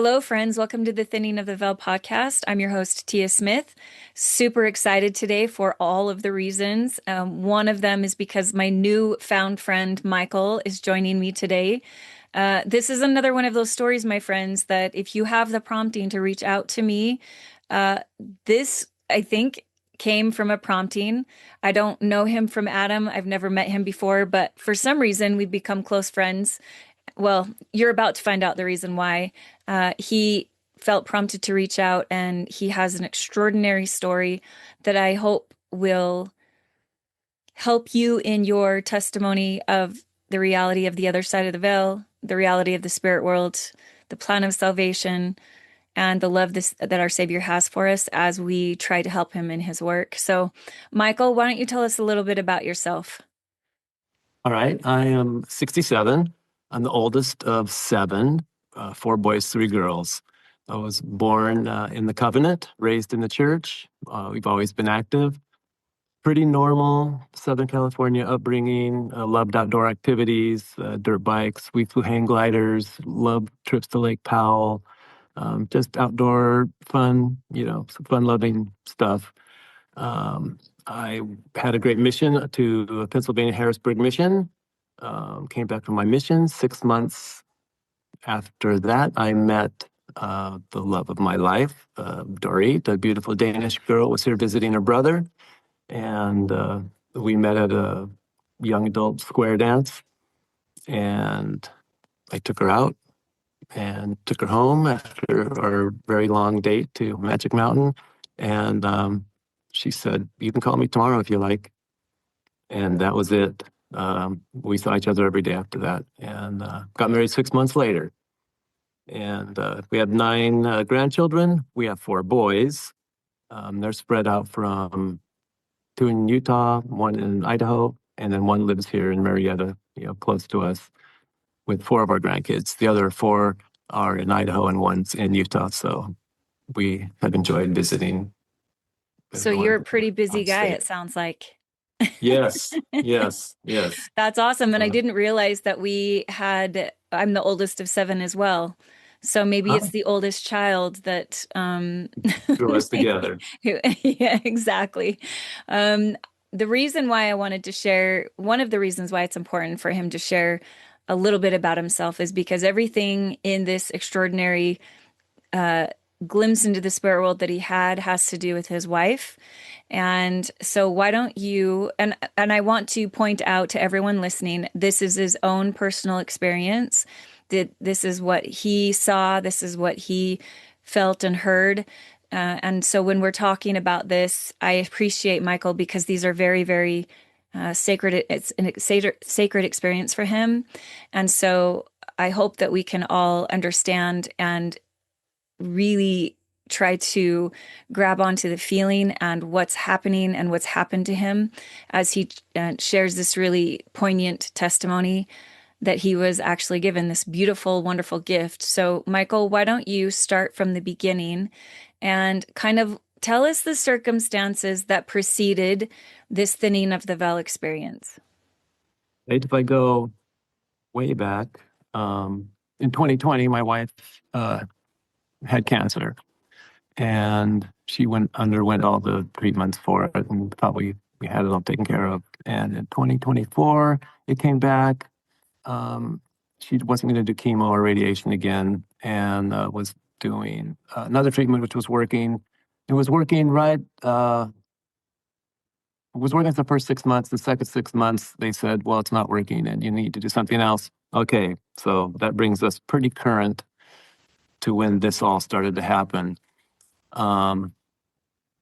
Hello, friends. Welcome to the Thinning of the Veil podcast. I'm your host, Tia Smith. Super excited today for all of the reasons. One of them is because my new found friend, Michael, is joining me today. This is another one of those stories, my friends, that if you have the prompting to reach out to me, uh, this, I think, came from a prompting. I don't know him from Adam. I've never met him before, but for some reason, we've become close friends. Well, you're about to find out the reason why. He felt prompted to reach out, and he has an extraordinary story that I hope will help you in your testimony of the reality of the other side of the veil, the reality of the spirit world, the plan of salvation, and the love that our Savior has for us as we try to help him in his work. So, Michael, why don't you tell us a little bit about yourself? All right. I am 67. I'm the oldest of seven, four boys, three girls. I was born in the covenant, raised in the church. We've always been active. Pretty normal Southern California upbringing. Loved outdoor activities, dirt bikes. We flew hang gliders, loved trips to Lake Powell. Just outdoor fun, some fun-loving stuff. I had a great mission to Pennsylvania Harrisburg mission. Came back from my mission. 6 months after that, I met the love of my life, Dorit, a beautiful Danish girl, was here visiting her brother. And we met at a young adult square dance. And I took her out and took her home after our very long date to Magic Mountain. And she said, "You can call me tomorrow if you like." And that was it. We saw each other every day after that, and got married 6 months later. And we have nine grandchildren. We have four boys. They're spread out from two in Utah, one in Idaho, and then one lives here in Marietta, close to us, with four of our grandkids. The other four are in Idaho and one's in Utah. So we have enjoyed visiting. So you're a pretty busy guy, it sounds like. Yes, yes, yes. That's awesome. And I didn't realize that I'm the oldest of seven as well. So maybe it's the oldest child that drew us together. Yeah, exactly. The reason why I wanted to share, one of the reasons why it's important for him to share a little bit about himself is because everything in this extraordinary glimpse into the spirit world that he had has to do with his wife. And so why don't you, and I want to point out to everyone listening, this is his own personal experience. This is what he saw, this is what he felt and heard. And so when we're talking about this, I appreciate Michael because these are very, very sacred. It's a sacred experience for him. And so I hope that we can all understand and really try to grab onto the feeling and what's happening and what's happened to him as he shares this really poignant testimony that he was actually given this beautiful, wonderful gift. So, Michael, why don't you start from the beginning and kind of tell us the circumstances that preceded this thinning of the veil experience? If I go way back, in 2020, my wife had cancer, and she underwent all the treatments for it and thought we had it all taken care of. And in 2024, it came back. She wasn't going to do chemo or radiation again, and was doing another treatment, which was working. It was working right. It was working for the first 6 months. The second 6 months, they said, "Well, it's not working, and you need to do something else." Okay, so that brings us pretty current to when this all started to happen.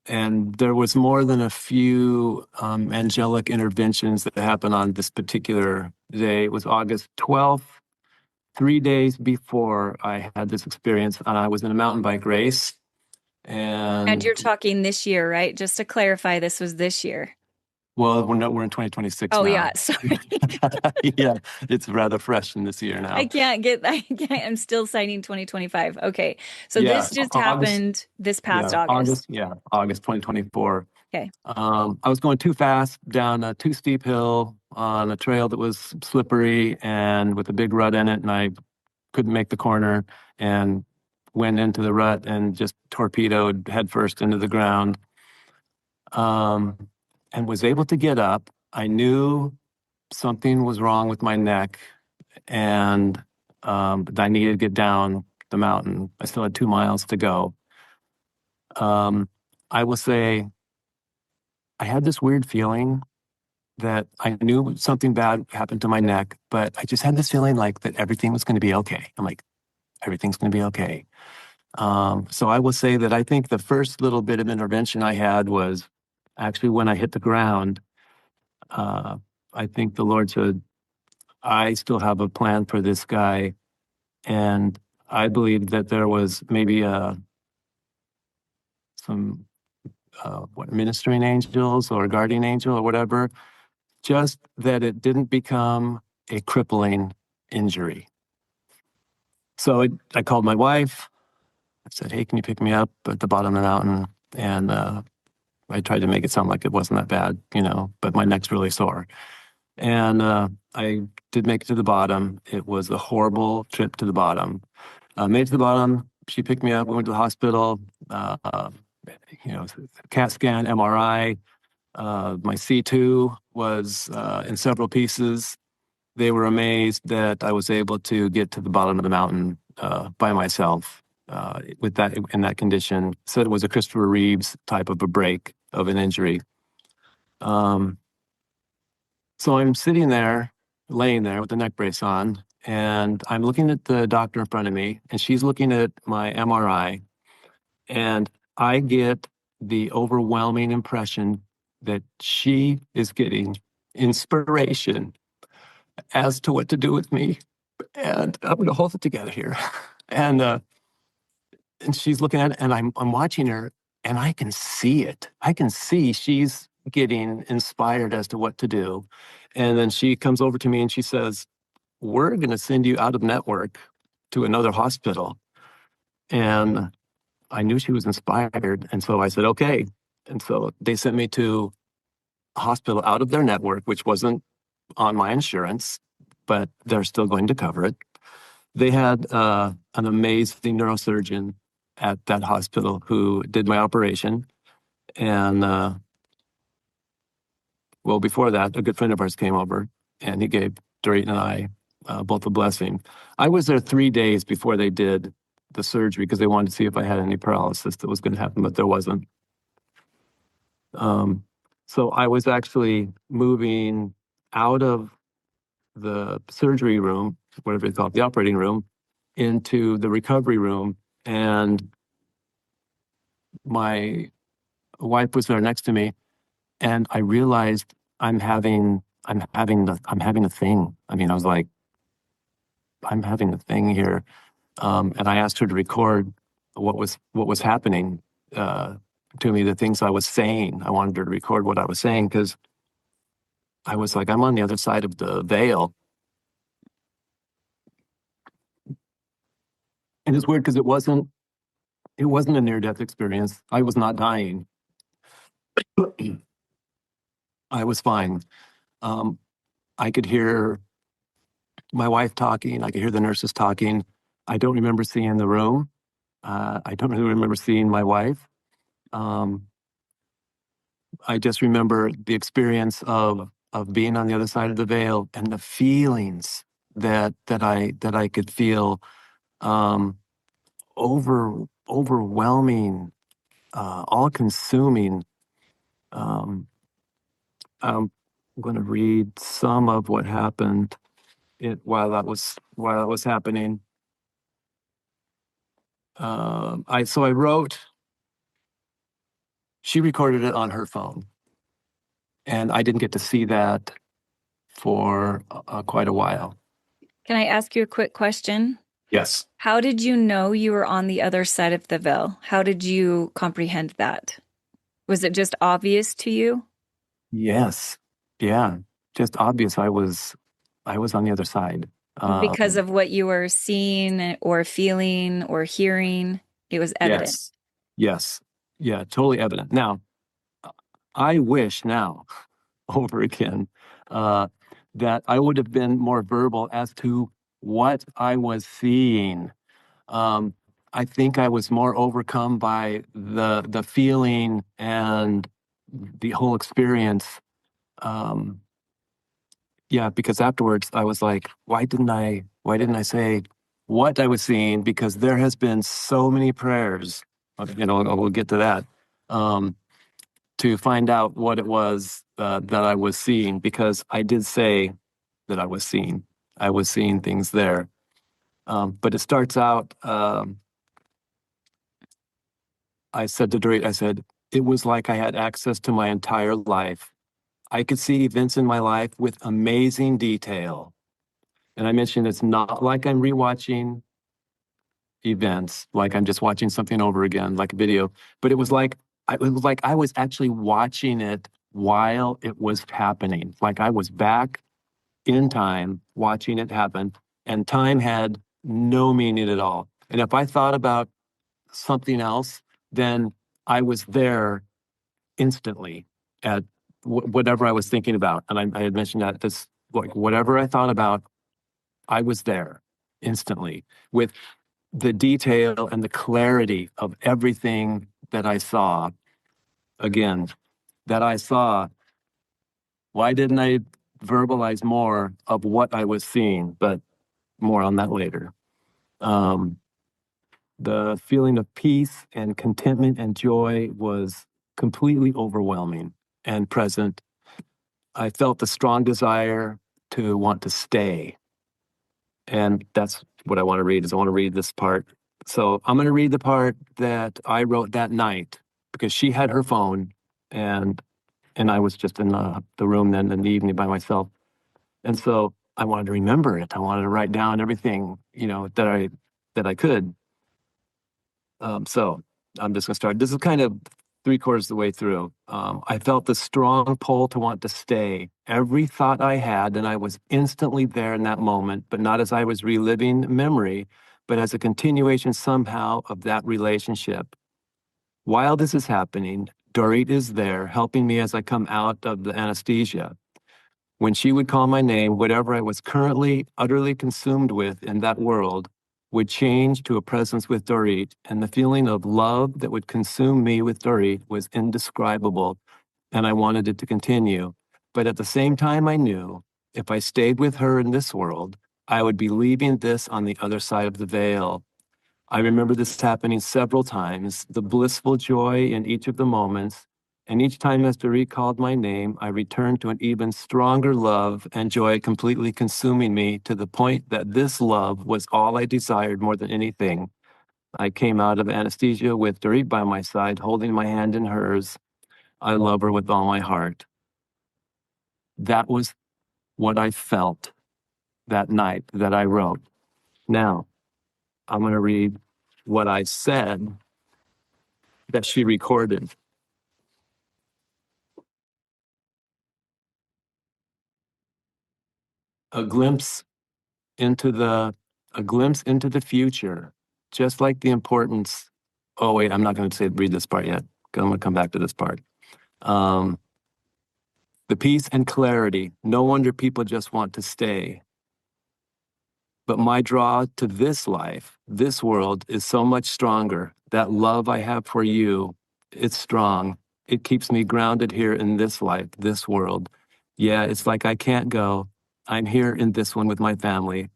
And there was more than a few angelic interventions that happened on this particular day. It was August 12th, 3 days before I had this experience, and I was in a mountain bike race. And you're talking this year, right? Just to clarify, this was this year. Well, we're in 2026 Oh, now. yeah, sorry. Yeah, it's rather fresh in this year now. I can't, I'm still citing 2025. Okay, so this just happened this past August. August 2024. Okay. I was going too fast down a too steep hill on a trail that was slippery and with a big rut in it, and I couldn't make the corner and went into the rut and just torpedoed headfirst into the ground. Um, and was able to get up. I knew something was wrong with my neck, and I needed to get down the mountain. I still had 2 miles to go. I will say I had this weird feeling that I knew something bad happened to my neck, but I just had this feeling like that everything was going to be okay. I'm like, everything's going to be okay. So I will say that I think the first little bit of intervention I had was actually when I hit the ground. Uh, I think the Lord said, I still have a plan for this guy. And I believe that there was maybe some ministering angels or guardian angel or whatever, just that it didn't become a crippling injury. So I called my wife. I said, hey, can you pick me up at the bottom of the mountain? And I tried to make it sound like it wasn't that bad, but my neck's really sore. And I did make it to the bottom. It was a horrible trip to the bottom. Made it to the bottom. She picked me up. We went to the hospital. CAT scan, MRI. My C2 was in several pieces. They were amazed that I was able to get to the bottom of the mountain by myself with that in that condition. Said it was a Christopher Reeves type of a break of an injury. So I'm sitting there, laying there with the neck brace on, and I'm looking at the doctor in front of me, and she's looking at my MRI, and I get the overwhelming impression that she is getting inspiration as to what to do with me. And I'm going to hold it together here. And she's looking at it, and I'm watching her, and I can see it. I can see she's getting inspired as to what to do. And then she comes over to me and she says, we're going to send you out of network to another hospital. And I knew she was inspired. And so I said, okay. And so they sent me to a hospital out of their network, which wasn't on my insurance, but they're still going to cover it. They had an amazing neurosurgeon at that hospital who did my operation. And well, before that, a good friend of ours came over and he gave Dorit and I both a blessing. I was there 3 days before they did the surgery because they wanted to see if I had any paralysis that was going to happen, but there wasn't. So I was actually moving out of the surgery room, whatever they call it, the operating room, into the recovery room. And my wife was there next to me. And I realized I'm having a thing. I mean, I was like, I'm having a thing here. And I asked her to record what was happening to me, the things I was saying. I wanted her to record what I was saying because I was like, I'm on the other side of the veil. And it's weird because it wasn't a near-death experience. I was not dying. I was fine. Um, I could hear my wife talking. I could hear the nurses talking. I don't remember seeing the room. I don't really remember seeing my wife. Um, I just remember the experience of being on the other side of the veil and the feelings that I could feel, um, overwhelming, all-consuming. Um, I'm going to read some of what happened while that was happening. I wrote. She recorded it on her phone, and I didn't get to see that for quite a while. Can I ask you a quick question? Yes. How did you know you were on the other side of the veil? How did you comprehend that? Was it just obvious to you? Yes. Yeah. Just obvious. I was on the other side. Because of what you were seeing or feeling or hearing, it was evident. Yes. Yes. Yeah. Totally evident. Now, I wish now over again uh, that I would have been more verbal as to what I was seeing. Um, I think I was more overcome by the feeling and the whole experience. Um, yeah, because afterwards I was like, why didn't I say what I was seeing? Because there has been so many prayers, we'll get to that, um, to find out what it was that I was seeing, because I did say that I was seeing things there. But it starts out, I said to Dorit, I said, it was like I had access to my entire life. I could see events in my life with amazing detail. And I mentioned it's not like I'm rewatching events, like I'm just watching something over again, like a video, but it was like I was actually watching it while it was happening. Like I was back in time watching it happen, and time had no meaning at all. And if I thought about something else, then I was there instantly at whatever I was thinking about. And I had mentioned that this, like, whatever I thought about, I was there instantly with the detail and the clarity of everything that I saw. Again, that I saw. Why didn't I verbalize more of what I was seeing? But more on that later. Um, the feeling of peace and contentment and joy was completely overwhelming and present. I felt the strong desire to want to stay. And that's what I want to read, is I want to read this part. So I'm going to read the part that I wrote that night, because she had her phone, and I was just in the room then in the evening by myself. And so I wanted to remember it. I wanted to write down everything, that I could. So I'm just going to start. This is kind of three-quarters of the way through. I felt the strong pull to want to stay. Every thought I had, and I was instantly there in that moment, but not as I was reliving memory, but as a continuation somehow of that relationship. While this is happening, Dorit is there helping me as I come out of the anesthesia. When she would call my name, whatever I was currently utterly consumed with in that world would change to a presence with Dorit, and the feeling of love that would consume me with Dorit was indescribable, and I wanted it to continue. But at the same time, I knew if I stayed with her in this world, I would be leaving this on the other side of the veil. I remember this happening several times, the blissful joy in each of the moments. And each time as Dorit called my name, I returned to an even stronger love and joy completely consuming me, to the point that this love was all I desired more than anything. I came out of anesthesia with Dorit by my side, holding my hand in hers. I love her with all my heart. That was what I felt that night that I wrote. Now, I'm going to read what I said that she recorded. A glimpse into the a glimpse into the future, just like the importance. Oh wait, I'm not going to say read this part yet. I'm going to come back to this part. Um, the peace and clarity. No wonder people just want to stay. But my draw to this life, this world, is so much stronger. That love I have for you, it's strong. It keeps me grounded here in this life, this world. Yeah, it's like I can't go. I'm here in this one with my family.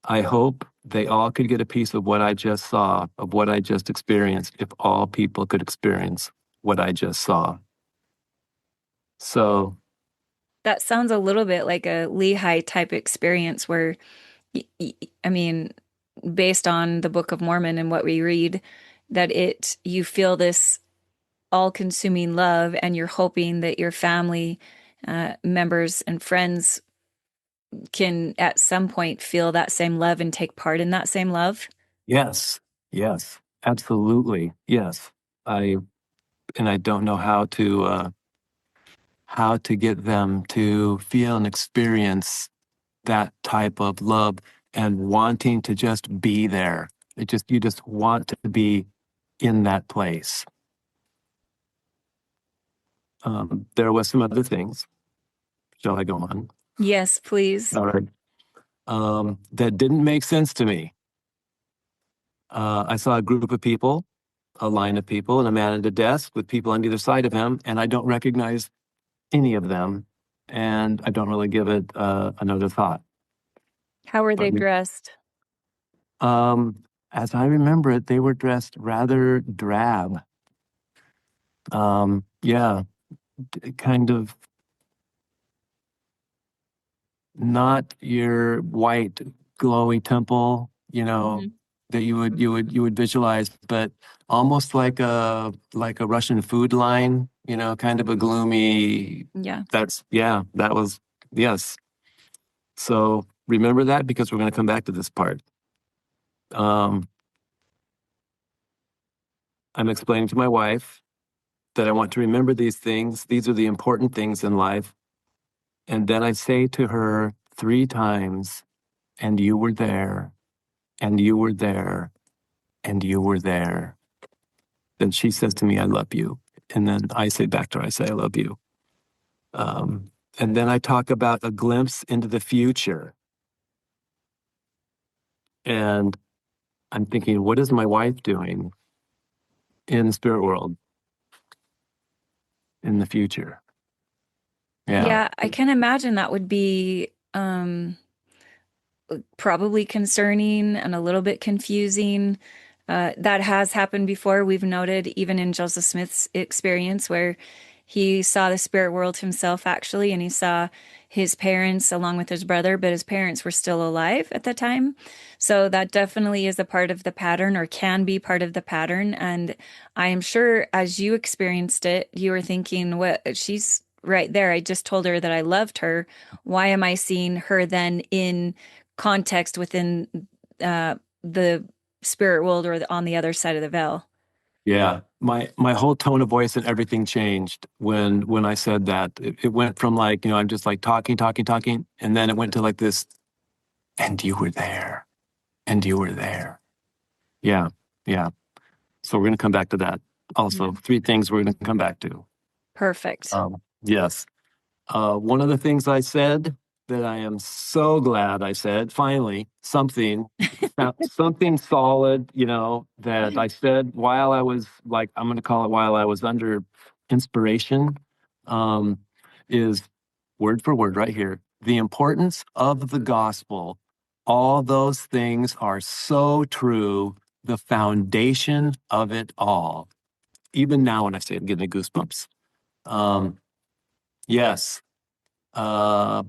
I hope they all could get a piece of what I just saw, of what I just experienced, if all people could experience what I just saw. So, That sounds a little bit like a Lehi type experience where, I mean, based on the Book of Mormon and what we read, that you feel this all-consuming love, and you're hoping that your family members and friends can at some point feel that same love and take part in that same love. yes, yes, absolutely, yes. I and I don't know how to get them to feel and experience that type of love and wanting to just be there. You just want to be in that place. There was some other things. Shall I go on? Yes, please. All right. That didn't make sense to me. I saw a group of people, a line of people, and a man at a desk with people on either side of him, and I don't recognize any of them, and I don't really give it another thought. How were But they dressed? as I remember it, they were dressed rather drab. Yeah, kind of not your white glowy temple, Hmm. that you would visualize, but almost like a Russian food line, kind of a gloomy. Yeah. That was yes. So remember that because we're going to come back to this part. Um, I'm explaining to my wife that I want to remember these things. These are the important things in life. And then I say to her 3 times, and you were there, and you were there, and you were there. Then she says to me, I love you. And then I say back to her, I say, I love you. Um, and then I talk about a glimpse into the future. And I'm thinking, what is my wife doing in the spirit world in the future? Yeah. Yeah, I can imagine that would be probably concerning and a little bit confusing. That has happened before. We've noted even in Joseph Smith's experience where he saw the spirit world himself actually, and he saw his parents along with his brother, but his parents were still alive at the time. So that definitely is a part of the pattern or can be part of the pattern. And I am sure as you experienced it, you were thinking, what, she's right there. I just told her that I loved her. Why am I seeing her then in context within the spirit world or on the other side of the veil? Yeah. My whole tone of voice and everything changed when I said that. It went from like, I'm just like talking, talking, talking, and then it went to like this, and you were there, and you were there. Yeah. Yeah. So we're going to come back to that. Yeah. Also, 3 things we're going to come back to. Perfect. Yes. One of the things I said that I am so glad I said, finally, something solid, that I said while I was like, I'm going to call it while I was under inspiration, um, is word for word right here. The importance of the gospel. All those things are so true. The foundation of it all. Even now, when I say it, I'm getting the goosebumps. Um, yes. Uh,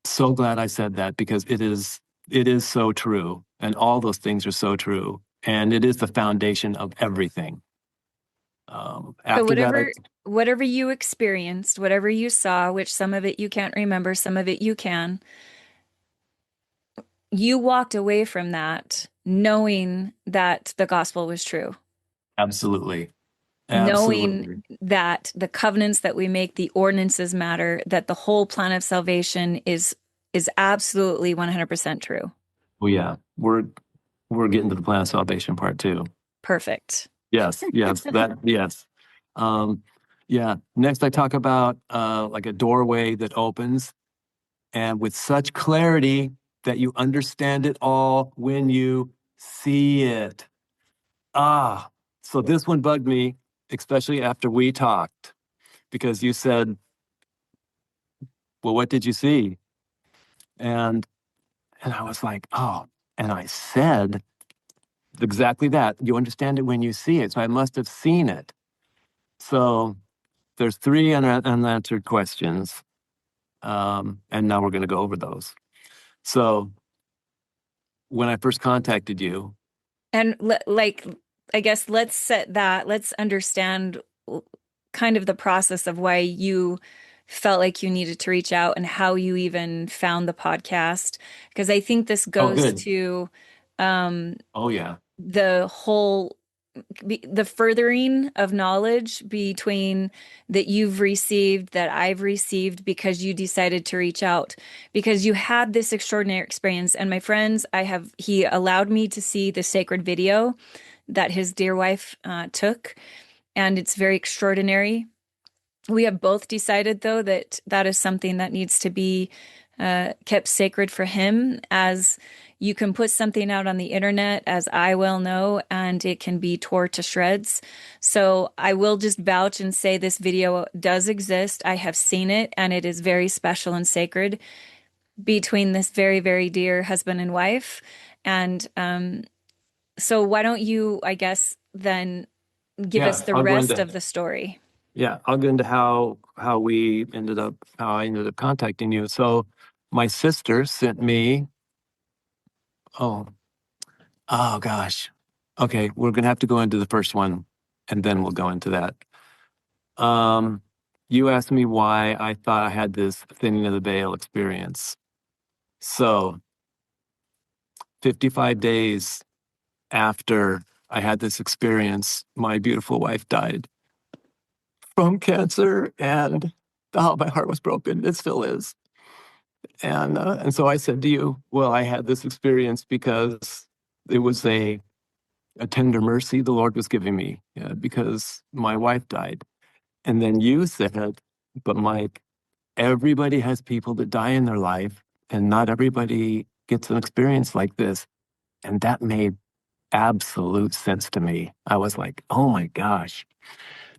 so glad I said that because it is so true. And all those things are so true. And it is the foundation of everything. So After that, whatever you experienced, whatever you saw, which some of it you can't remember, some of it you can, you walked away from that knowing that the gospel was true, absolutely, knowing absolutely. that the covenants that we make, the ordinances matter, that the whole plan of salvation is absolutely 100% true. Well, yeah, we're getting to the plan of salvation part too. Perfect. Yes, yes, yes. Um, yeah. Next, I talk about like a doorway that opens, and with such clarity that you understand it all when you see it. Ah, so this one bugged me, especially after we talked, because you said, "Well, what did you see?" And and I was like, "Oh," and I said exactly that. You understand it when you see it. So I must have seen it. So there's 3 unanswered questions, and now we're going to go over those. So when I first contacted you, And like, I guess let's set that, let's understand kind of the process of why you felt like you needed to reach out and how you even found the podcast. Because I think this oh, goes good. to Oh, yeah. the whole the furthering of knowledge between that you've received, that I've received because you decided to reach out, because you had this extraordinary experience. And my friends, he allowed me to see the sacred video that his dear wife took, and it's very extraordinary. We have both decided, though, that that is something that needs to be kept sacred for him, as you can put something out on the internet, as I well know, and it can be tore to shreds. So I will just vouch and say this video does exist. I have seen it, and it is very special and sacred between this very, very dear husband and wife. And so why don't you, I guess, then give us Yeah, the I'll go rest into of the story? I'll go into how I ended up contacting you. So my sister sent me, oh, oh gosh. Okay, we're gonna have to go into the first one and then we'll go into that. Um, you asked me why I thought I had this thinning of the veil experience. So 55 days after I had this experience, my beautiful wife died from cancer, and oh, my heart was broken. It still is. And so I said to you, well, I had this experience because it was a tender mercy the Lord was giving me, because my wife died. And then you said, but Mike, everybody has people that die in their life, and not everybody gets an experience like this. And that made absolute sense to me. I was like, oh my gosh.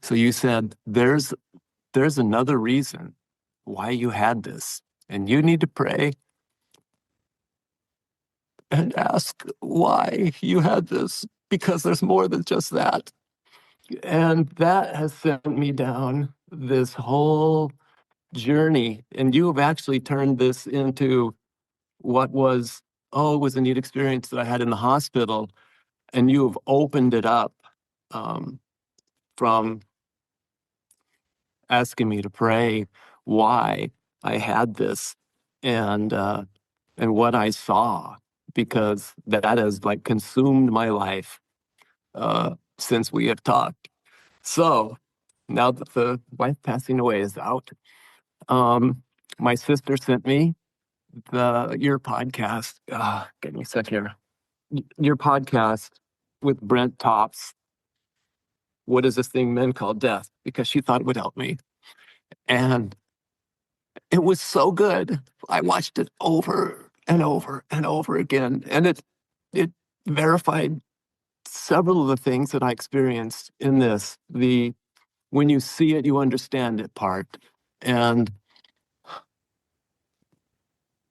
So you said, there's another reason why you had this, and you need to pray and ask why you had this, because there's more than just that. And that has sent me down this whole journey. And you have actually turned this into what was, oh, it was a neat experience that I had in the hospital. And you have opened it up, um, from asking me to pray why I had this, and and what I saw, because that has like consumed my life since we have talked. So now that the wife passing away is out, um, my sister sent me your podcast. Give me a sec here. Your podcast with Brent Tops. What is this thing men call death? Because she thought it would help me, and it was so good. I watched it over and over and over again, and it verified several of the things that I experienced in this. The when you see it, you understand it part. And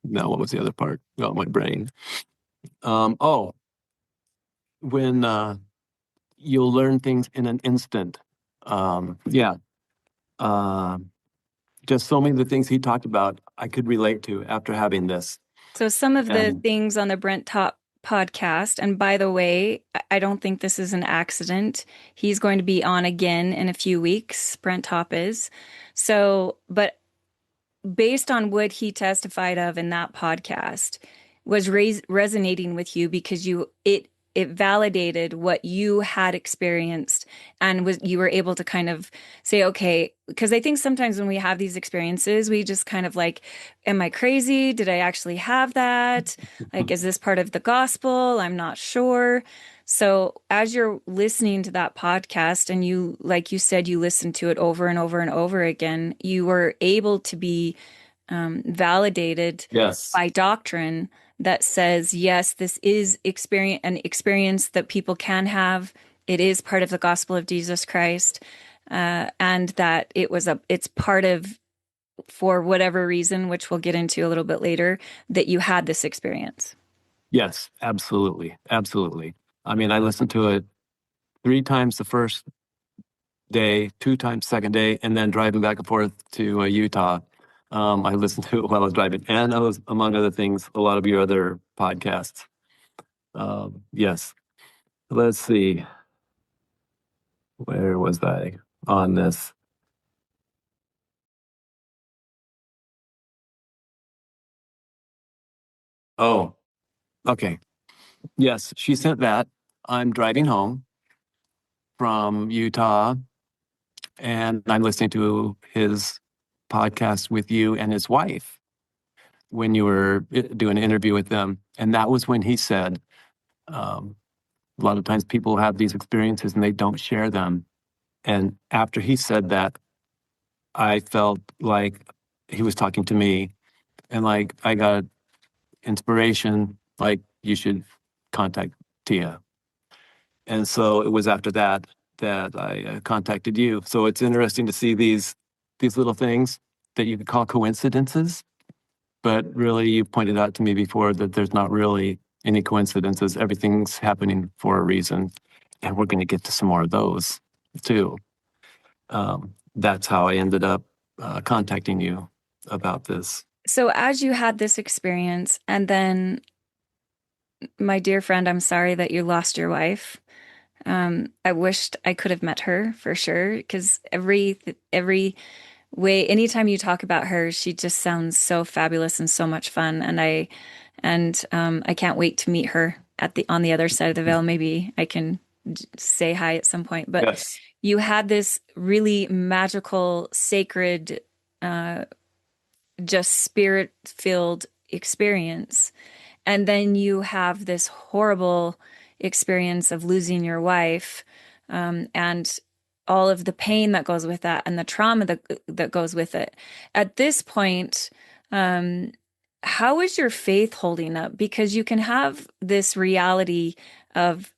now, what was the other part? Oh, my brain. Oh, when you'll learn things in an instant. Yeah. Um, just so many of the things he talked about, I could relate to after having this. So some of the And things on the Brent Top podcast, and by the way, I don't think this is an accident. He's going to be on again in a few weeks. Brent Top is. So, but based on what he testified of in that podcast was resonating with you because it validated what you had experienced, and was you were able to kind of say, okay, because I think sometimes when we have these experiences, we just kind of like, am I crazy? Did I actually have that? Like, is this part of the gospel? I'm not sure. So as you're listening to that podcast, and you, like you said, you listened to it over and over and over again, you were able to be validated yes, by doctrine that says, yes, this is an experience that people can have. It is part of the gospel of Jesus Christ, and that it's part of, for whatever reason, which we'll get into a little bit later, that you had this experience. yes, absolutely, absolutely. I mean, I listened to it 3 times the first day, 2 times second day, and then driving back and forth to Utah. I listened to it while I was driving, and I was, among other things, a lot of your other podcasts. Yes. Let's see. Where was I on this? Oh, okay. Yes, she sent that. I'm driving home from Utah, and I'm listening to his podcast with you and his wife when you were doing an interview with them. And that was when he said, um, a lot of times people have these experiences and they don't share them. And after he said that, I felt like he was talking to me. And like I got inspiration, like you should contact Tia. And so it was after that that I contacted you. So it's interesting to see these little things that you could call coincidences, but really you pointed out to me before that there's not really any coincidences. Everything's happening for a reason, and we're going to get to some more of those too. That's how I ended up contacting you about this. So as you had this experience, and then, my dear friend, I'm sorry that you lost your wife. I wished I could have met her for sure, because every way, anytime you talk about her, she just sounds so fabulous and so much fun. And I can't wait to meet her at the on the other side of the veil. Maybe I can say hi at some point. But Yes. you had this really magical, sacred, uh, just spirit-filled experience. And then you have this horrible experience of losing your wife, and all of the pain that goes with that and the trauma that goes with it. At this point, um, how is your faith holding up? Because you can have this reality of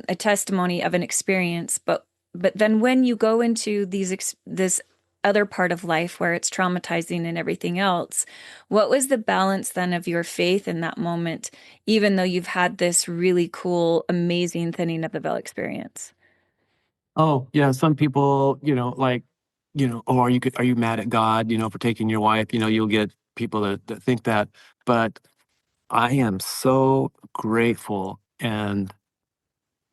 a testimony of an experience, but then when you go into this other part of life where it's traumatizing and everything else, what was the balance then of your faith in that moment, even though you've had this really cool, amazing thinning of the veil experience? Oh, yeah. Some people, like, oh, are you mad at God, for taking your wife? You'll get people that think that. But I am so grateful and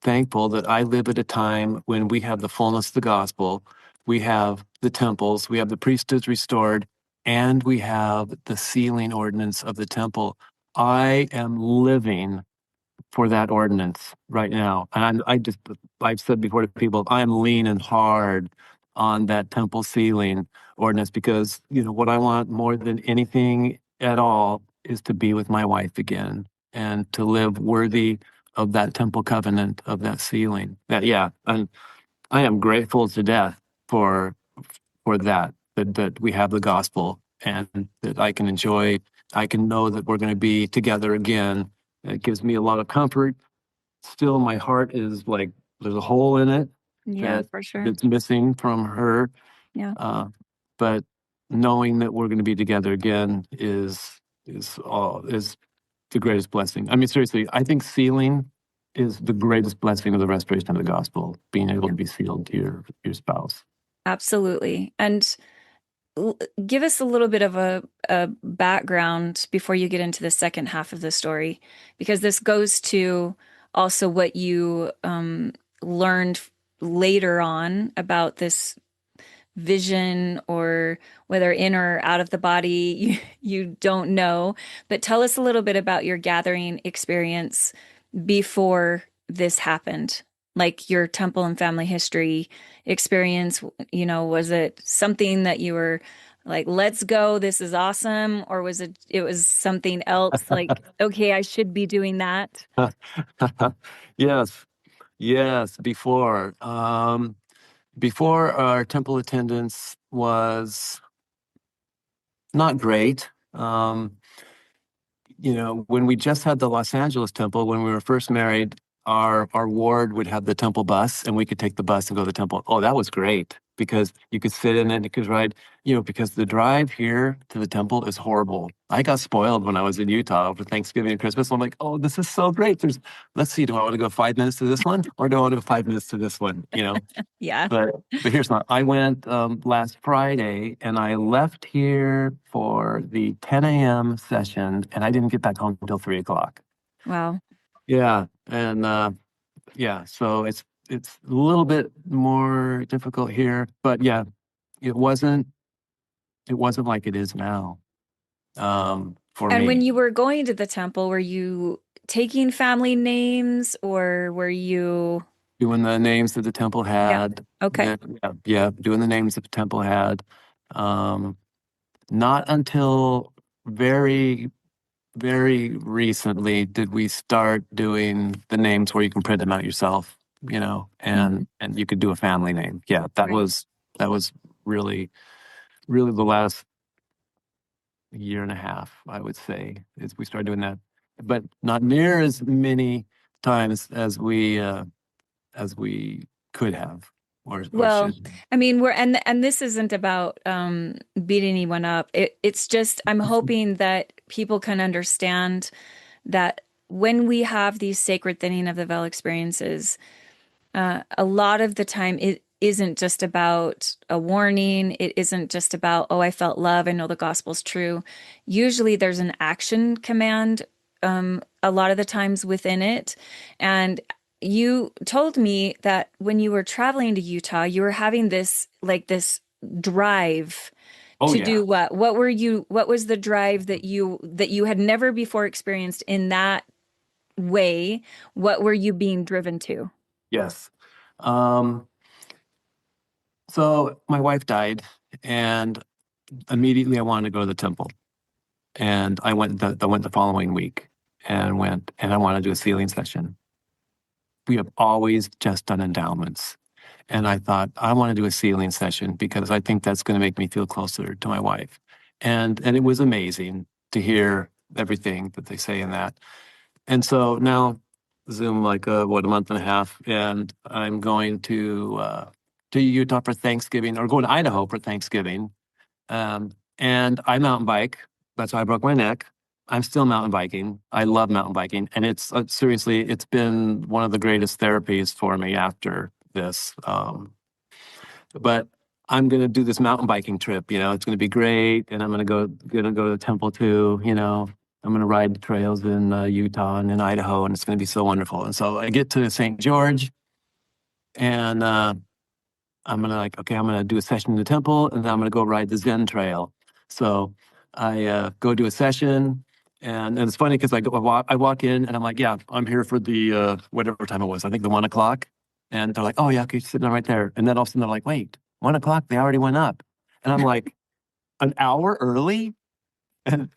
thankful that I live at a time when we have the fullness of the gospel, we have the temples, we have the priesthoods restored, and we have the sealing ordinance of the temple. I am living for that ordinance right now. And I've said before to people, I'm leaning hard on that temple sealing ordinance because, what I want more than anything at all is to be with my wife again and to live worthy of that temple covenant, of that sealing. Yeah. And I am grateful to death for that we have the gospel and that I can enjoy, I can know that we're going to be together again. It gives me a lot of comfort. Still, my heart is like there's a hole in it Yeah, that for sure. that's missing from her. Yeah, Uh, but knowing that we're going to be together again is the greatest blessing. I mean, seriously, I think sealing is the greatest blessing of the restoration of the gospel, being able yeah, to be sealed to your spouse. absolutely. And give us a little bit of a background before you get into the second half of the story, because this goes to also what you learned later on about this vision, or whether in or out of the body, you don't know. But tell us a little bit about your gathering experience before this happened, like your temple and family history experience. Was it something that you were like, let's go, this is awesome, or was something else like, okay, I should be doing that? Yes, yes. Before our temple attendance was not great. When we just had the Los Angeles temple, when we were first married, our ward would have the temple bus, and we could take the bus and go to the temple. Oh, that was great because you could sit in it, you could ride. Because the drive here to the temple is horrible. I got spoiled when I was in Utah for Thanksgiving and Christmas. I'm like, oh, this is so great. Let's see, do I want to go 5 minutes to this one, or do I want to go 5 minutes to this one? Yeah. But here's not. I went last Friday and I left here for the 10 a.m. session and I didn't get back home until 3 o'clock. Wow. Yeah, and yeah, so it's a little bit more difficult here, but yeah, it wasn't it wasn't like it is now for And when me. you were going to the temple, were you taking family names, or were you? Doing the names that the temple Yeah. had, Okay. yeah, doing the names that the temple had. Um, Not until very very recently did we start doing the names where you can print them out yourself, Mhm. and you could do a family name. Yeah, that Right. was really, really the last. a year and a half, I would say, is we started doing that, but not near as many times as we could have or Well, should. I mean, we're and this isn't about beating anyone up. It's just I'm hoping that people can understand that when we have these sacred thinning of the veil experiences, a lot of the time it isn't just about a warning. It isn't just about, oh, I felt love. I know the gospel's true. Usually there's an action command, a lot of the times within it. And you told me that when you were traveling to Utah, you were having this like this drive Oh to yeah, do what? What was the drive that you had never before experienced in that way? What were you being driven to? yes. Um, so my wife died, and immediately I wanted to go to the temple. And I went the following week and went and I wanted to do a sealing session. We have always just done endowments. And I thought, I want to do a sealing session because I think that's going to make me feel closer to my wife. And it was amazing to hear everything that they say in that. And so now Zoom like what, a month and a half, and I'm going to Utah for Thanksgiving, or going to Idaho for Thanksgiving. And I mountain bike. That's why I broke my neck. I'm still mountain biking. I love mountain biking. And it's seriously, it's been one of the greatest therapies for me after this. But I'm going to do this mountain biking trip. It's going to be great. And I'm going to go to the temple too. I'm going to ride the trails in Utah and in Idaho, and it's going to be so wonderful. And so I get to St. George, and I'm gonna okay, I'm gonna do a session in the temple, and then I'm gonna go ride the Zen trail. So I go do a session, and it's funny because I walk in, and I'm like, yeah, I'm here for the whatever time it was. I think the 1 o'clock, and they're like, oh yeah, okay, you're sitting right there. And then all of a sudden they're like, wait, 1 o'clock? They already went up, and I'm like, an hour early, and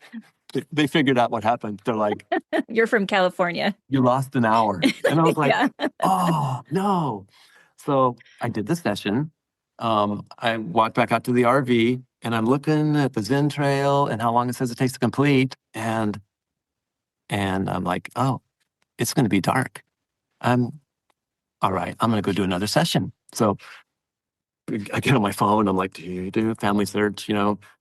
they figured out what happened. They're like, You're from California. you lost an hour, and I was like, Yeah. oh no. So I did the session. I walked back out to the RV, and I'm looking at the Zen trail and how long it says it takes to complete. And I'm like, oh, it's going to be dark. I'm all right. I'm going to go do another session. So I get on my phone. I'm like, do family search,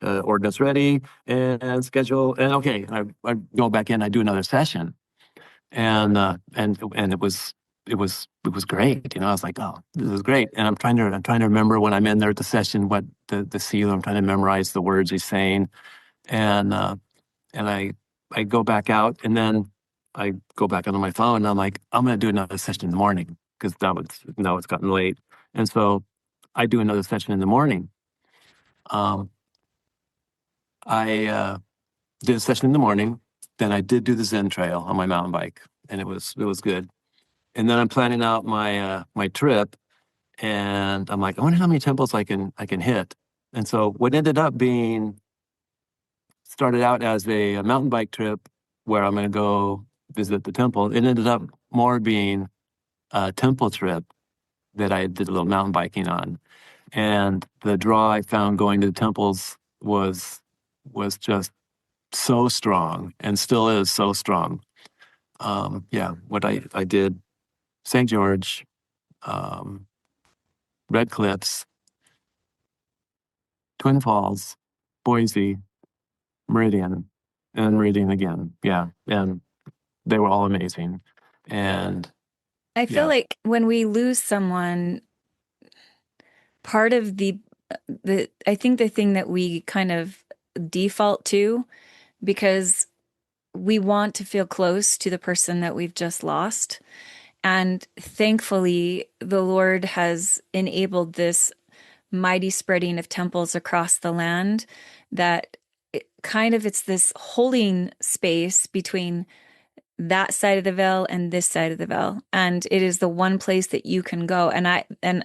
ordinance ready and schedule. And okay, I go back in. I do another session, and it was great. I was like, oh, this is great. And I'm trying to remember when I'm in there at the session what the sealer. I'm trying to memorize the words he's saying, and I go back out, and then I go back onto my phone, and I'm like, I'm going to do another session in the morning because now it's gotten late, and so I do another session in the morning. Um, I did a session in the morning. Then I did do the Zen trail on my mountain bike, and it was good. And then I'm planning out my trip, and I'm like, I wonder how many temples I can hit. And so what ended up being started out as a mountain bike trip where I'm going to go visit the temple. It ended up more being a temple trip that I did a little mountain biking on. And the draw I found going to the temples was just so strong, and still is so strong. Yeah, what I did, St. George, um, Red Cliffs, Twin Falls, Boise, Meridian, and Meridian again. Yeah, and they were all amazing. And I feel yeah, like when we lose someone, part of the I think the thing that we kind of default to because we want to feel close to the person that we've just lost. And thankfully, the Lord has enabled this mighty spreading of temples across the land that it's this holding space between that side of the veil and this side of the veil. And it is the one place that you can go. And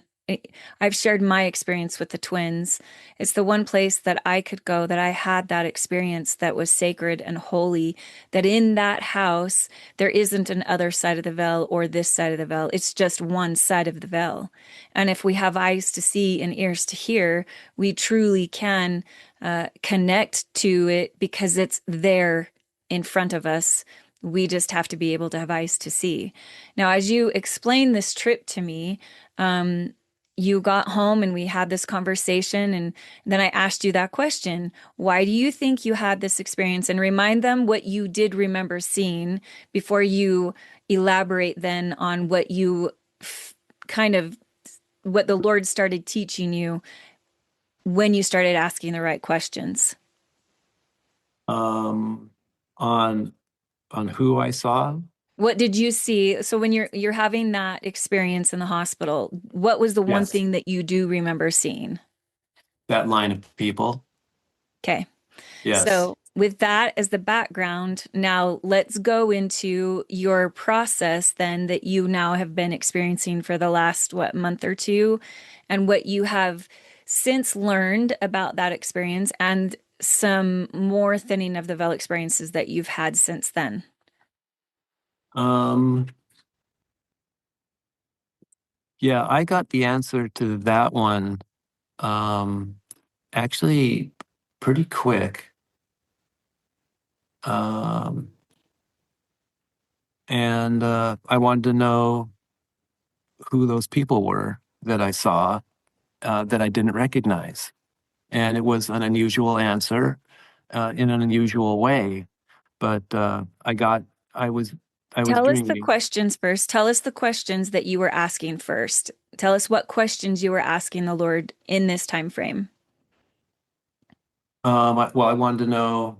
I've shared my experience with the twins. It's the one place that I could go that I had that experience that was sacred and holy, that in that house, there isn't an other side of the veil or this side of the veil. It's just one side of the veil. And if we have eyes to see and ears to hear, we truly can connect to it because it's there in front of us. We just have to be able to have eyes to see. Now, as you explain this trip to me, you got home and we had this conversation, and then I asked you that question. Why do you think you had this experience? And remind them what you did remember seeing before you elaborate then on what you kind of what the Lord started teaching you when you started asking the right questions. Um, on who I saw, What did you see? So when you're having that experience in the hospital, what was the one yes, thing that you do remember seeing? that line of people. Okay. Yes. So, with that as the background, now let's go into your process then that you now have been experiencing for the last, what, month or two, and what you have since learned about that experience and some more thinning of the veil experiences that you've had since then. Um, yeah, I got the answer to that one um, actually pretty quick. Um, and I wanted to know who those people were that I saw that I didn't recognize. And it was an unusual answer in an unusual way. But I was, I was Tell us the dreaming. questions first. Tell us the questions that you were asking first. Tell us what questions you were asking the Lord in this time frame. Well, I wanted to know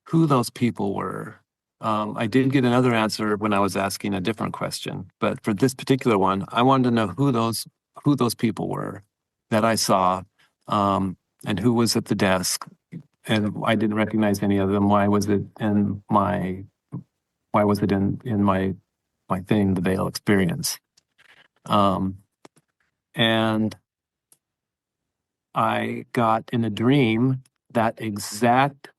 who those people were. I did get another answer when I was asking a different question, but for this particular one, I wanted to know who those people were that I saw, and who was at the desk, and I didn't recognize any of them. Why was it in my thing, the veil experience? Um, and I got in a dream that exact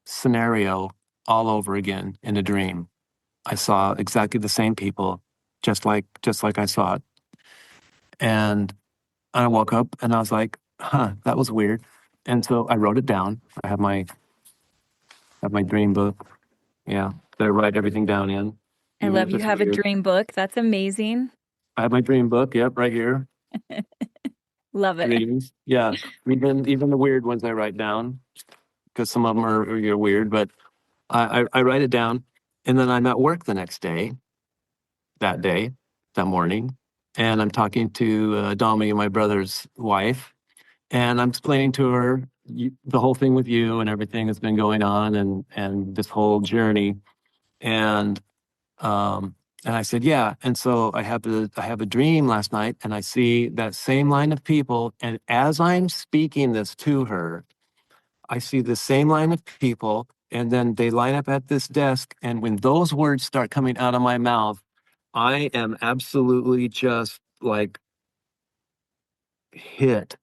scenario all over again in a dream. I saw exactly the same people, just like I saw it. And I woke up and I was like, huh, that was weird. And so I wrote it down. I have my dream book. Yeah, that I write everything down in, I even love if you it's have a weird. dream book. That's amazing. I have my dream book, yep, right here. Love it. Dreams. Yeah. Even the weird ones I write down, because some of them are weird, but I write it down, and then I'm at work the next day, that day, that morning, and I'm talking to Domi, my brother's wife, and I'm explaining to her the whole thing with you and everything that's been going on, and this whole journey, and um, and I said, yeah. And so I have a dream last night, and I see that same line of people, and as I'm speaking this to her, I see the same line of people, and then they line up at this desk. And when those words start coming out of my mouth, I am absolutely just like hit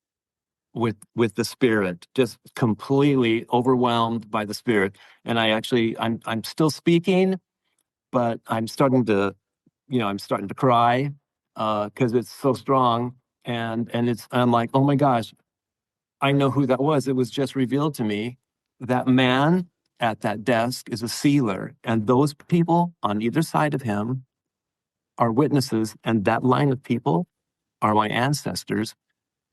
with the spirit, just completely overwhelmed by the spirit. And I'm still speaking, but I'm starting to cry because it's so strong. And I'm like, oh my gosh, I know who that was. It was just revealed to me. That man at that desk is a sealer, and those people on either side of him are witnesses, and that line of people are my ancestors,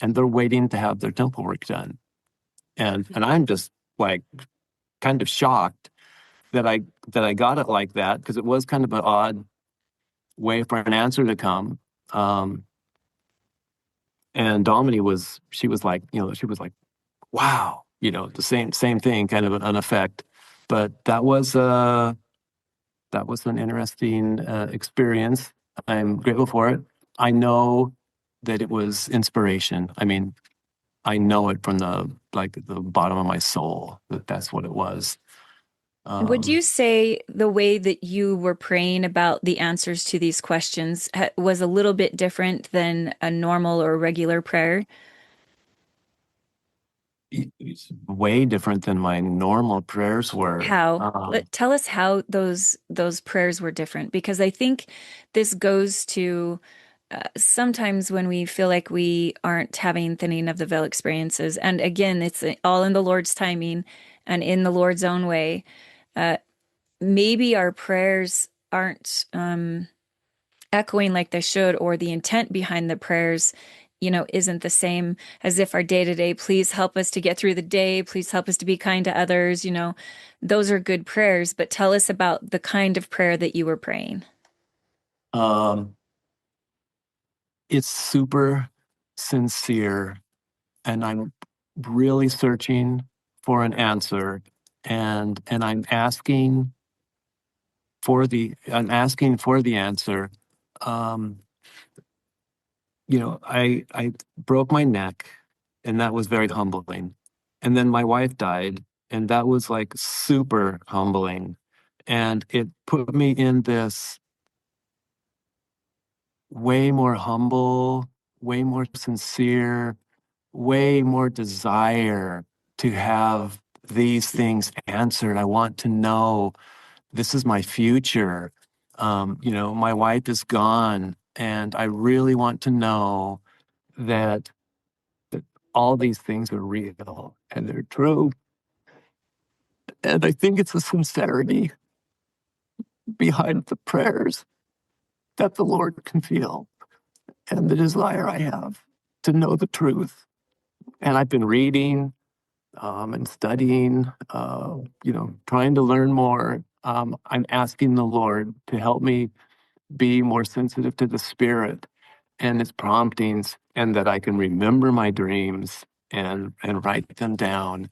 and they're waiting to have their temple work done. And I'm just like kind of shocked that I got it like that because it was kind of an odd way for an answer to come. Um, and Domini she was like, she was like, wow, the same thing, kind of an effect. But that was an interesting experience. I'm grateful for it. I know that it was inspiration. I mean, I know it from the bottom of my soul that that's what it was. Would you say the way that you were praying about the answers to these questions was a little bit different than a normal or regular prayer? It's way different than my normal prayers were. How? Tell us how those prayers were different, because I think this goes to sometimes when we feel like we aren't having thinning of the veil experiences, and again, it's all in the Lord's timing and in the Lord's own way. Uh, Maybe our prayers aren't echoing like they should, or the intent behind the prayers, isn't the same as if our day to day, please help us to get through the day, please help us to be kind to others, those are good prayers, but tell us about the kind of prayer that you were praying. Um, it's super sincere, and I'm really searching for an answer, and I'm asking for the answer. Um, I broke my neck, and that was very humbling. And then my wife died, and that was like super humbling. And it put me in this way more humble, way more sincere, way more desire to have these things answered. I want to know this is my future. My wife is gone, and I really want to know that, that all these things are real and they're true. And I think it's the sincerity behind the prayers that the Lord can feel and the desire I have to know the truth. And I've been reading and studying, trying to learn more. I'm asking the Lord to help me be more sensitive to the Spirit and its promptings, and that I can remember my dreams and write them down.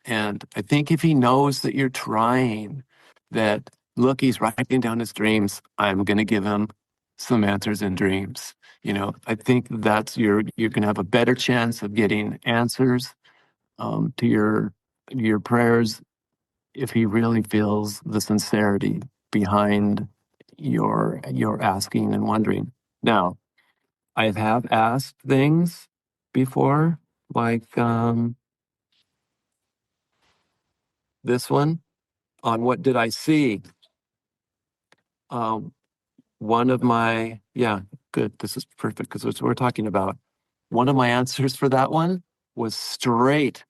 And I think if He knows that you're trying, that look, He's writing down his dreams, I'm going to give him some answers in dreams. I think that's you're going to have a better chance of getting answers to your prayers if He really feels the sincerity behind your asking and wondering. Now, I have asked things before, like this one on what did I see? Um, one of my, yeah, good. This is perfect because it's what we're talking about. One of my answers for that one was straight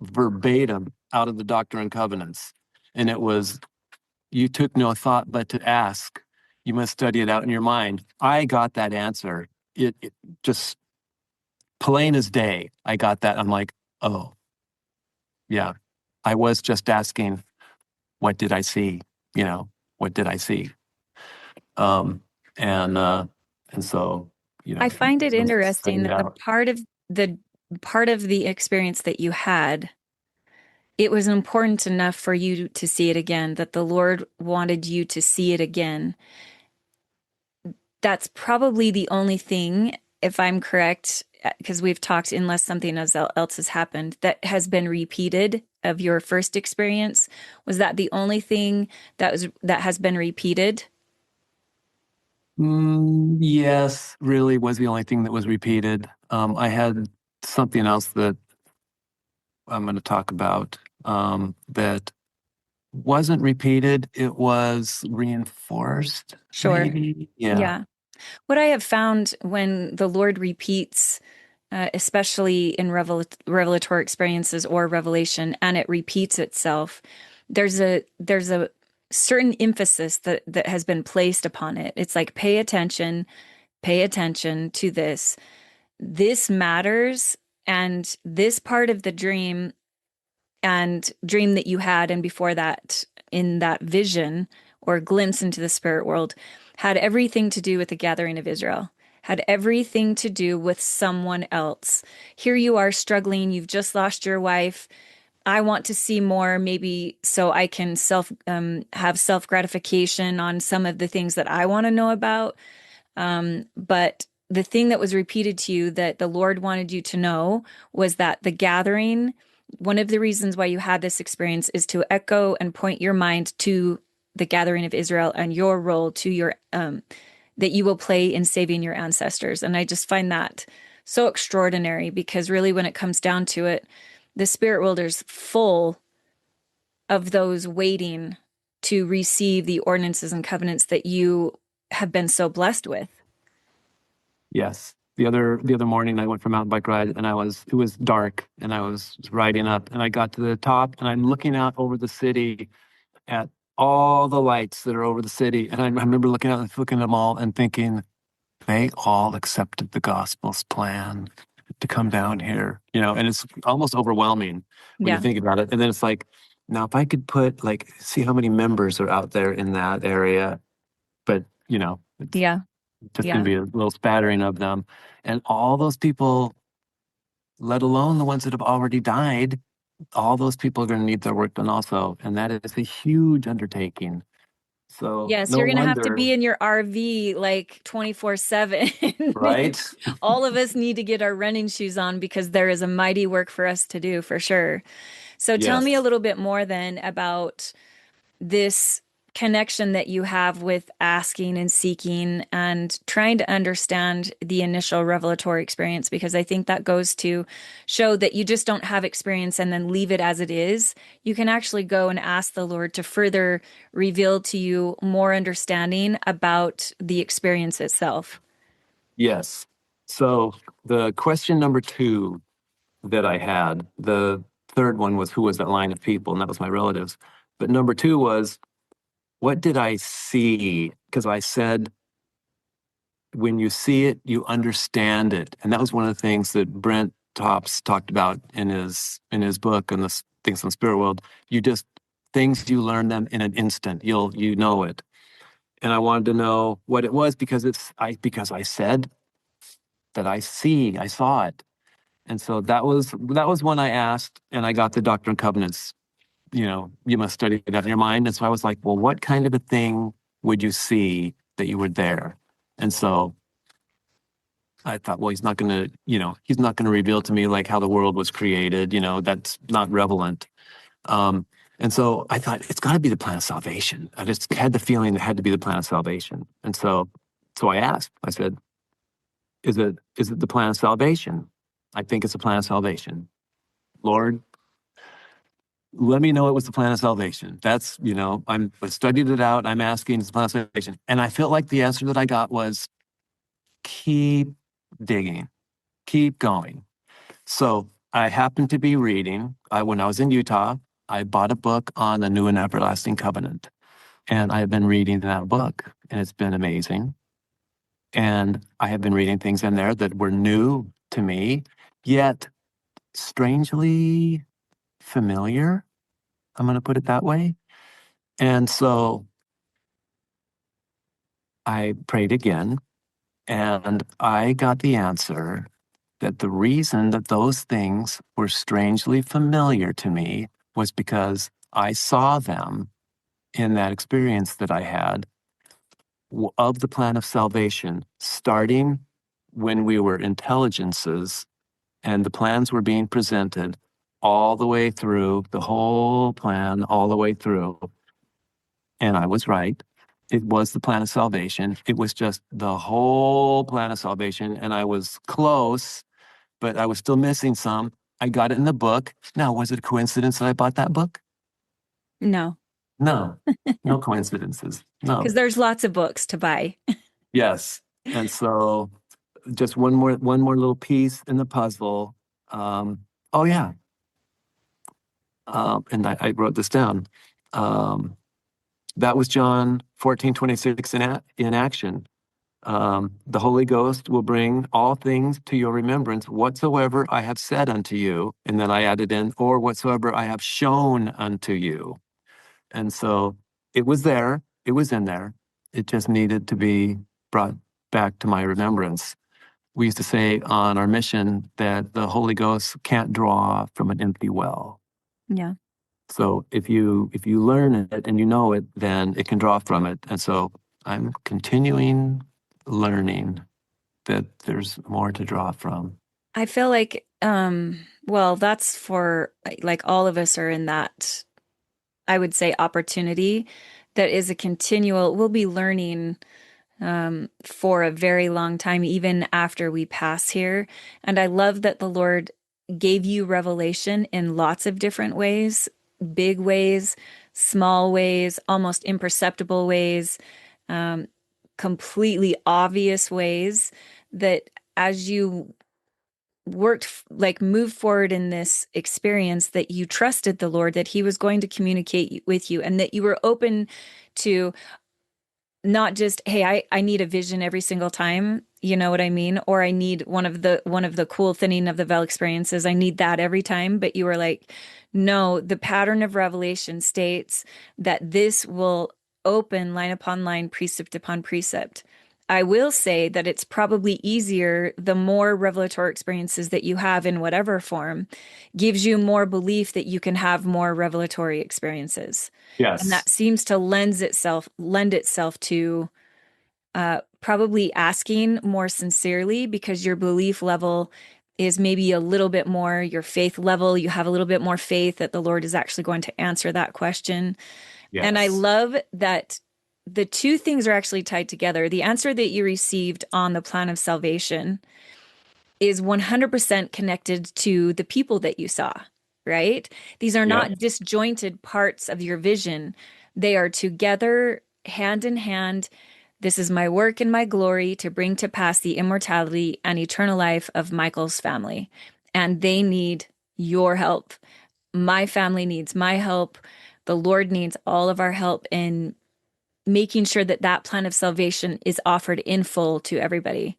verbatim out of the Doctrine and Covenants. And it was, you took no thought but to ask. You must study it out in your mind. I got that answer. It just plain as day. I got that. I'm like, oh, yeah. I was just asking, what did I see? What did I see? Um, and uh, and so, I find it study interesting it that out. the part of the experience that you had, it was important enough for you to see it again, that the Lord wanted you to see it again. That's probably the only thing, if I'm correct, because we've talked, unless something else has happened, that has been repeated of your first experience. Was that the only thing that has been repeated? Yes, really was the only thing that was repeated. I had something else that I'm going to talk about that wasn't repeated. It was reinforced, Sure. maybe. Yeah. Yeah. What I have found when the Lord repeats, especially in revelatory experiences or revelation, and it repeats itself, there's a certain emphasis that has been placed upon it. It's like pay attention to this. This matters, and this part of the dream and dream that you had, and before that, in that vision or glimpse into the spirit world, had everything to do with the gathering of Israel, had everything to do with someone else. Here you are struggling, you've just lost your wife. I want to see more, maybe so I can have self gratification on some of the things that I want to know about. But the thing that was repeated to you that the Lord wanted you to know was that the gathering one of the reasons why you had this experience is to echo and point your mind to the gathering of Israel and your role to your that you will play in saving your ancestors. And I just find that so extraordinary because really when it comes down to it, the spirit world is full of those waiting to receive the ordinances and covenants that you have been so blessed with. Yes. The other morning I went for a mountain bike ride and it was dark and I was riding up and I got to the top and I'm looking out over the city at all the lights that are over the city. And I remember looking at them all and thinking, they all accepted the gospel's plan to come down here, and it's almost overwhelming when you Yeah. think about it. And then it's like, now if I could see how many members are out there in that area, but it's Yeah. just going Yeah. to be a little spattering of them. And all those people, let alone the ones that have already died, all those people are going to need their work done also. And that is a huge undertaking. So Yes, no you're going to have to wonder, be in your RV like 24/7. right? All of us need to get our running shoes on because there is a mighty work for us to do for sure. So tell me a Yes. little bit more then about this connection that you have with asking and seeking and trying to understand the initial revelatory experience, because I think that goes to show that you just don't have experience and then leave it as it is. You can actually go and ask the Lord to further reveal to you more understanding about the experience itself. Yes. So the question number two that I had, the third one was who was that line of people? And that was my relatives. But number two was, what did I see? Because I said, when you see it, you understand it. And that was one of the things that Brent Tops talked about in his book on the things on spirit world. You just things you learn them in an instant. You know it. And I wanted to know what it was because I said that I saw it. And so that was one I asked, and I got the Doctrine and Covenants. You must study that in your mind. And so I was like, well, what kind of a thing would you see that you were there? And so I thought, well, he's not going to reveal to me like how the world was created. That's not relevant. Um, and so I thought it's got to be the plan of salvation. I just had the feeling it had to be the plan of salvation. And so I asked. I said, is it the plan of salvation? I think it's the plan of salvation. Lord, let me know it was the plan of salvation. I studied it out. I'm asking, it's the plan of salvation. And I felt like the answer that I got was keep digging, keep going. So I happened to be reading, when I was in Utah, I bought a book on the new and everlasting covenant. And I have been reading that book, and it's been amazing. And I have been reading things in there that were new to me, yet strangely familiar. I'm going to put it that way. And so I prayed again, and I got the answer that the reason that those things were strangely familiar to me was because I saw them in that experience that I had of the plan of salvation, starting when we were intelligences and the plans were being presented all the way through, the whole plan, all the way through. And I was right. It was the plan of salvation. It was just the whole plan of salvation. And I was close, but I was still missing some. I got it in the book. Now, was it a coincidence that I bought that book? No, No, no coincidences. because No. there's lots of books to buy. Yes. And so just one more little piece in the puzzle. Oh yeah. And I wrote this down. Um, that was John 14:26 in action. The Holy Ghost will bring all things to your remembrance, whatsoever I have said unto you. And then I added in, or whatsoever I have shown unto you. And so it was there, it was in there. It just needed to be brought back to my remembrance. We used to say on our mission that the Holy Ghost can't draw from an empty well. Yeah. So if you learn it and you know it, then it can draw from it. And so I'm continuing learning that there's more to draw from. I feel like Well, that's for like all of us are in that, I would say, opportunity that is a continual, we'll be learning for a very long time, even after we pass here. And I love that the Lord gave you revelation in lots of different ways, big ways, small ways, almost imperceptible ways, um, completely obvious ways that as you worked like moved forward in this experience that you trusted the Lord that he was going to communicate with you and that you were open to not just, hey, I need a vision every single time, you know what I mean? Or I need one of the cool thinning of the veil experiences. I need that every time. But you were like, no, the pattern of revelation states that this will open line upon line, precept upon precept. I will say that it's probably easier the more revelatory experiences that you have in whatever form gives you more belief that you can have more revelatory experiences. And Yes. that seems to lend itself to probably asking more sincerely because your belief level is maybe a little bit more your faith level. You have a little bit more faith that the Lord is actually going to answer that question. And I Yes. love that the two things are actually tied together. The answer that you received on the plan of salvation is 100% connected to the people that you saw, right? These are Yep. not disjointed parts of your vision. They are together, hand in hand. This is my work and my glory to bring to pass the immortality and eternal life of Michael's family. And they need your help. My family needs my help. The Lord needs all of our help in making sure that that plan of salvation is offered in full to everybody.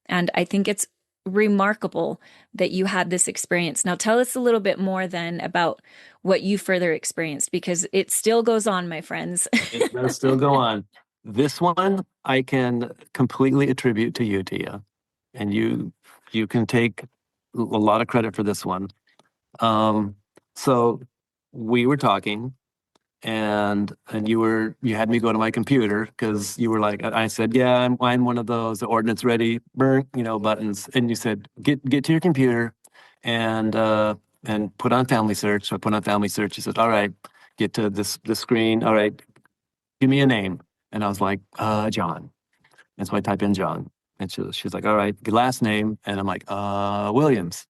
And I think it's remarkable that you had this experience. Now, tell us a little bit more then about what you further experienced, because it still goes on, my friends. It does still go on. This one I can completely attribute to you, Tia, and you can take a lot of credit for this one. Um, so we were talking, and you had me go to my computer because you were like, I said, yeah, I'm one of those ordnance ready burn, buttons, and you said, get to your computer and put on family search. So I put on family search. You said, all right, get to this screen. All right, give me a name. And I was like, John. And so I type in John. And she's like, all right, your last name. And I'm like, Williams.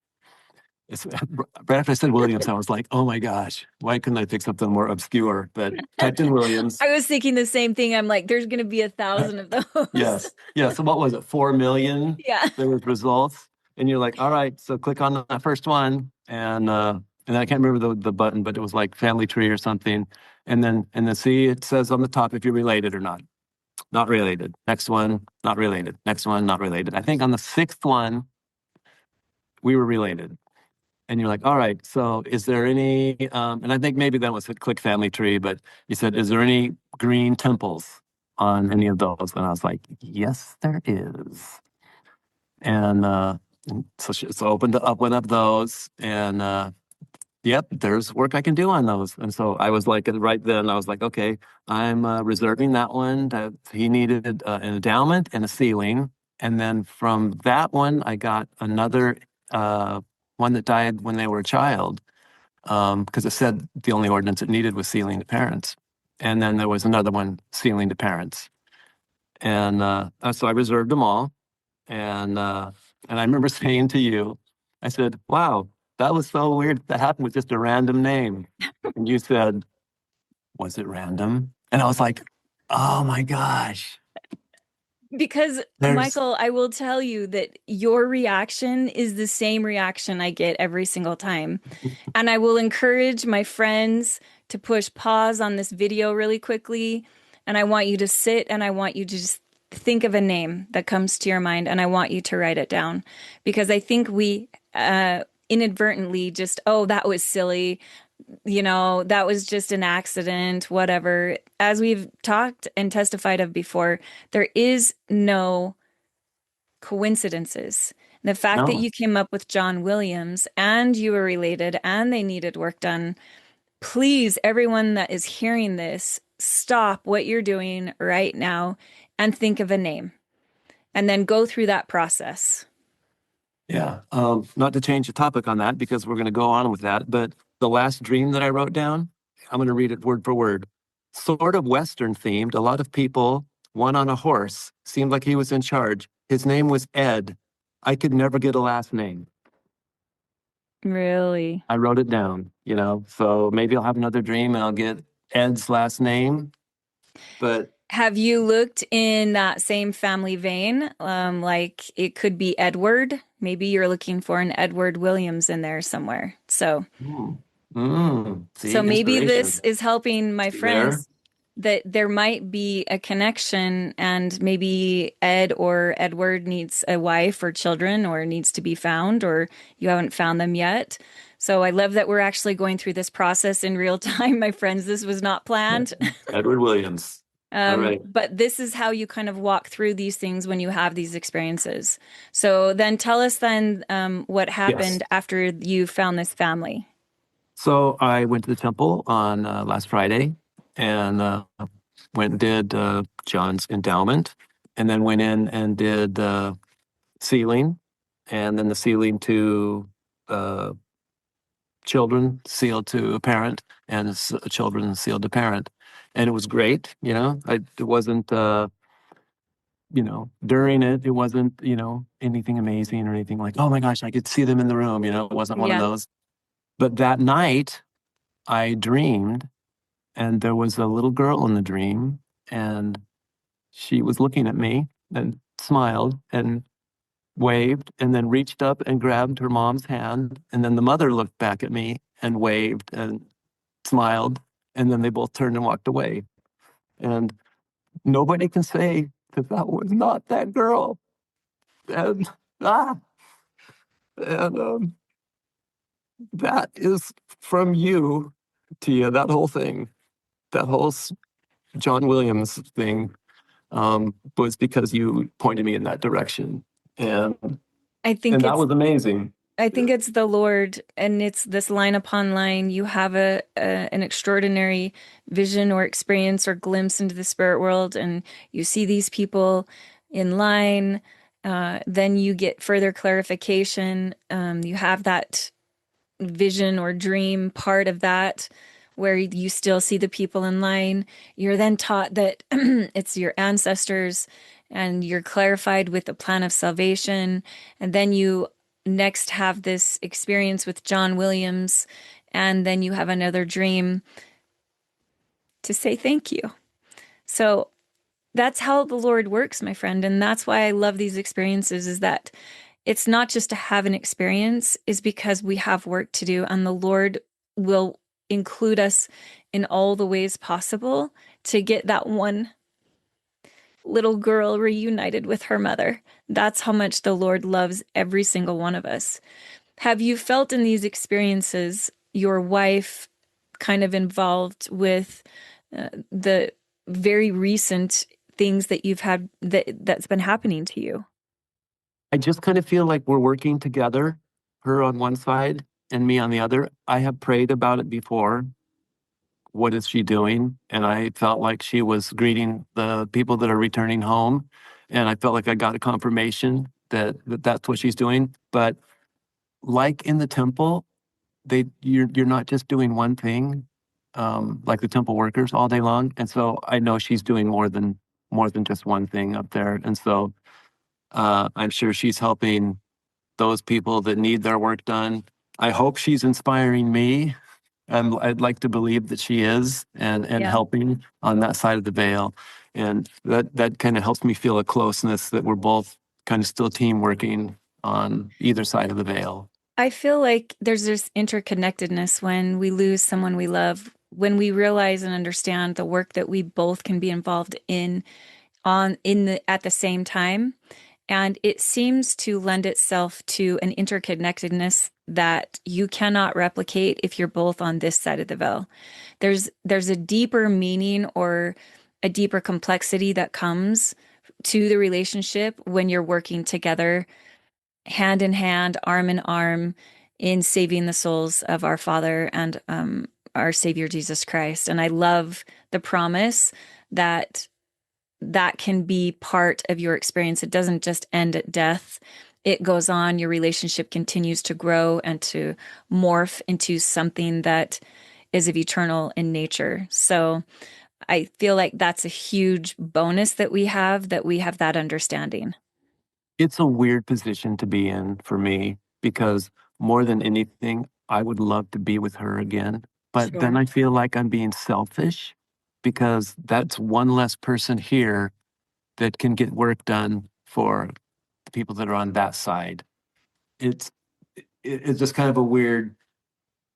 It's, right after I said Williams, I was like, oh my gosh, why couldn't I pick something more obscure? But typed in Williams. I was thinking the same thing. I'm like, there's going to be 1,000 of those. Yes. Yeah. So what was it? 4 million? Yeah. There was results. And you're like, all right, so click on that first one. And I can't remember the button, but it was like family tree or something. And then see, it says on the top if you're related or not. Not related. Next one, not related. Next one, not related. I think on the sixth one, we were related. And you're like, all right, so is there any, and I think maybe that was a click family tree, but you said, is there any green temples on any of those? And I was like, yes, there is. And so opened up one of those, and yep, there's work I can do on those. And so I was like, right then, I was like, okay, I'm reserving that one. That he needed an endowment and a ceiling. And then from that one, I got another one that died when they were a child, because it said the only ordinance it needed was sealing to parents. And then there was another one, sealing to parents. And so I reserved them all. And I remember saying to you, I said, wow, that was so weird. That happened with just a random name. And you said, was it random? And I was like, oh my gosh, Because, there's, Michael, I will tell you that your reaction is the same reaction I get every single time. And I will encourage my friends to push pause on this video really quickly. And I want you to sit and I want you to just think of a name that comes to your mind and I want you to write it down. Because I think we inadvertently just, oh, that was silly. That was just an accident, whatever. As we've talked and testified of before, there is no coincidences. The fact that no, you came up with John Williams and you were related and they needed work done, please, everyone that is hearing this, stop what you're doing right now and think of a name and then go through that process. Yeah. Not to change the topic on that because we're going to go on with that, but the last dream that I wrote down, I'm going to read it word for word. Sort of Western themed, a lot of people, one on a horse, seemed like he was in charge. His name was Ed. I could never get a last name. Really? I wrote it down, so maybe I'll have another dream and I'll get Ed's last name. But Have you looked in that same family vein? Like it could be Edward. Maybe you're looking for an Edward Williams in there somewhere. hmm, So see, maybe this inspiration. is helping my See there? friends that there might be a connection and maybe Ed or Edward needs a wife or children or needs to be found or you haven't found them yet. So I love that we're actually going through this process in real time, my friends. This was not planned. Edward Williams. All right. But this is how you kind of walk through these things when you have these experiences. So then tell us then what Yes. happened after you found this family. So I went to the temple on last Friday and went and did John's endowment, and then went in and did sealing, and then the sealing to uh, children sealed to a parent, and children sealed to parent, and it was great. It wasn't. During it wasn't, anything amazing or anything like, oh my gosh, I could see them in the room. It wasn't one of Yeah. those. But that night, I dreamed, and there was a little girl in the dream, and she was looking at me and smiled and waved, and then reached up and grabbed her mom's hand. And then the mother looked back at me and waved and smiled. And then they both turned and walked away. And nobody can say that that was not that girl. And, ah, and that is from you, Tia, that whole thing, that whole John Williams thing was because you pointed me in that direction. And I think and that it's was amazing. I think it's the Lord, and it's this line upon line. You have an extraordinary vision or experience or glimpse into the spirit world, and you see these people in line. Then you get further clarification. You have that vision or dream part of that where you still see the people in line. You're then taught that it's your ancestors, and you're clarified with the plan of salvation. And then you next have this experience with John Williams, and then you have another dream to say thank you. So that's how the Lord works, my friend. And that's why I love these experiences, is that it's not just to have an experience, is because we have work to do, and the Lord will include us in all the ways possible to get that one little girl reunited with her mother. That's how much the Lord loves every single one of us. Have you felt in these experiences your wife kind of involved with the very recent things that you've had that's been happening to you? I just kind of feel like we're working together, her on one side and me on the other. I have prayed about it before. What is she doing? And I felt like she was greeting the people that are returning home. And I felt like I got a confirmation that that's what she's doing. But like in the temple, you're not just doing one thing, like the temple workers all day long. And so I know she's doing more than just one thing up there. And so I'm sure she's helping those people that need their work done. I hope she's inspiring me. I'd like to believe that she is, and Yeah. helping on that side of the veil. And that kind of helps me feel a closeness that we're both kind of still team working on either side of the veil. I feel like there's this interconnectedness when we lose someone we love, when we realize and understand the work that we both can be involved in in the at the same time. And it seems to lend itself to an interconnectedness that you cannot replicate if you're both on this side of the veil. There's a deeper meaning or a deeper complexity that comes to the relationship when you're working together, hand in hand, arm in arm, in saving the souls of our Father and our Savior Jesus Christ. And I love the promise that that can be part of your experience. It doesn't just end at death. it goes on, your relationship continues to grow and to morph into something that is of eternal in nature. So I feel like that's a huge bonus that we have that understanding. It's a weird position to be in for me because more than anything, I would love to be with her again. But then Sure. I feel like I'm being selfish because that's one less person here that can get work done for the people that are on that side. It's it's just kind of a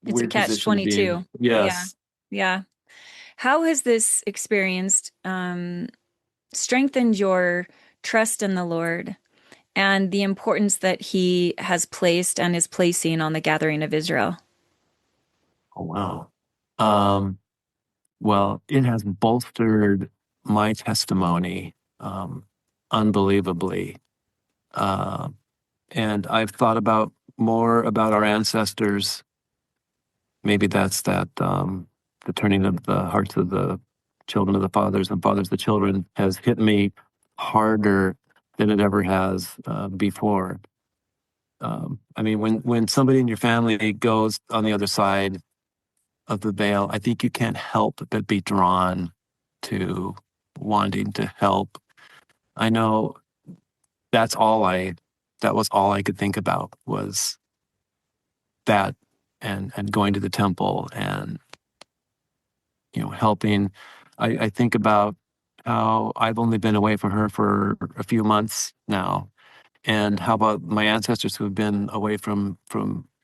It's a weird catch position to be in. 22. Yeah. Yes. Yeah. How has this experience strengthened your trust in the Lord and the importance that he has placed and is placing on the gathering of Israel? Oh wow. Um, well, it has bolstered my testimony unbelievably. Uh, and I've thought about more about our ancestors. Maybe that's the turning of the hearts of the children of the fathers and fathers of the children has hit me harder than it ever has before. I mean, when somebody in your family goes on the other side of the veil, I think you can't help but be drawn to wanting to help. I know that's all I, that was all I could think about was that and going to the temple and, helping. I think about how I've only been away from her for a few months now. And how about my ancestors who have been away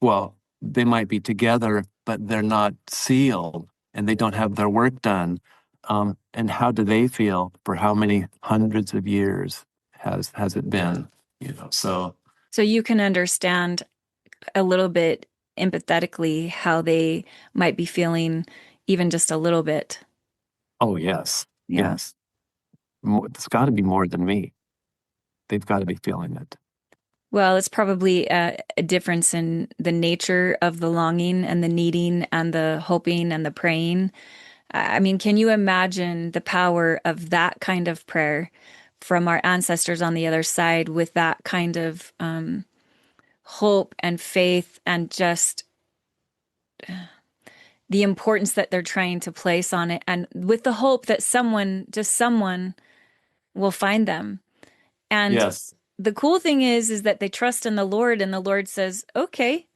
well, they might be together, but they're not sealed and they don't have their work done. And how do they feel for how many hundreds of years has it been? So So you can understand a little bit empathetically how they might be feeling, even just a little bit. oh yes, Yeah. yes. It's got to be more than me. They've got to be feeling it. Well, it's probably a difference in the nature of the longing and the needing and the hoping and the praying. I mean, can you imagine the power of that kind of prayer from our ancestors on the other side with that kind of hope and faith and just the importance that they're trying to place on it, and with the hope that someone, just someone, will find them. And Yes. the cool thing is that they trust in the Lord, and the Lord says, "Okay,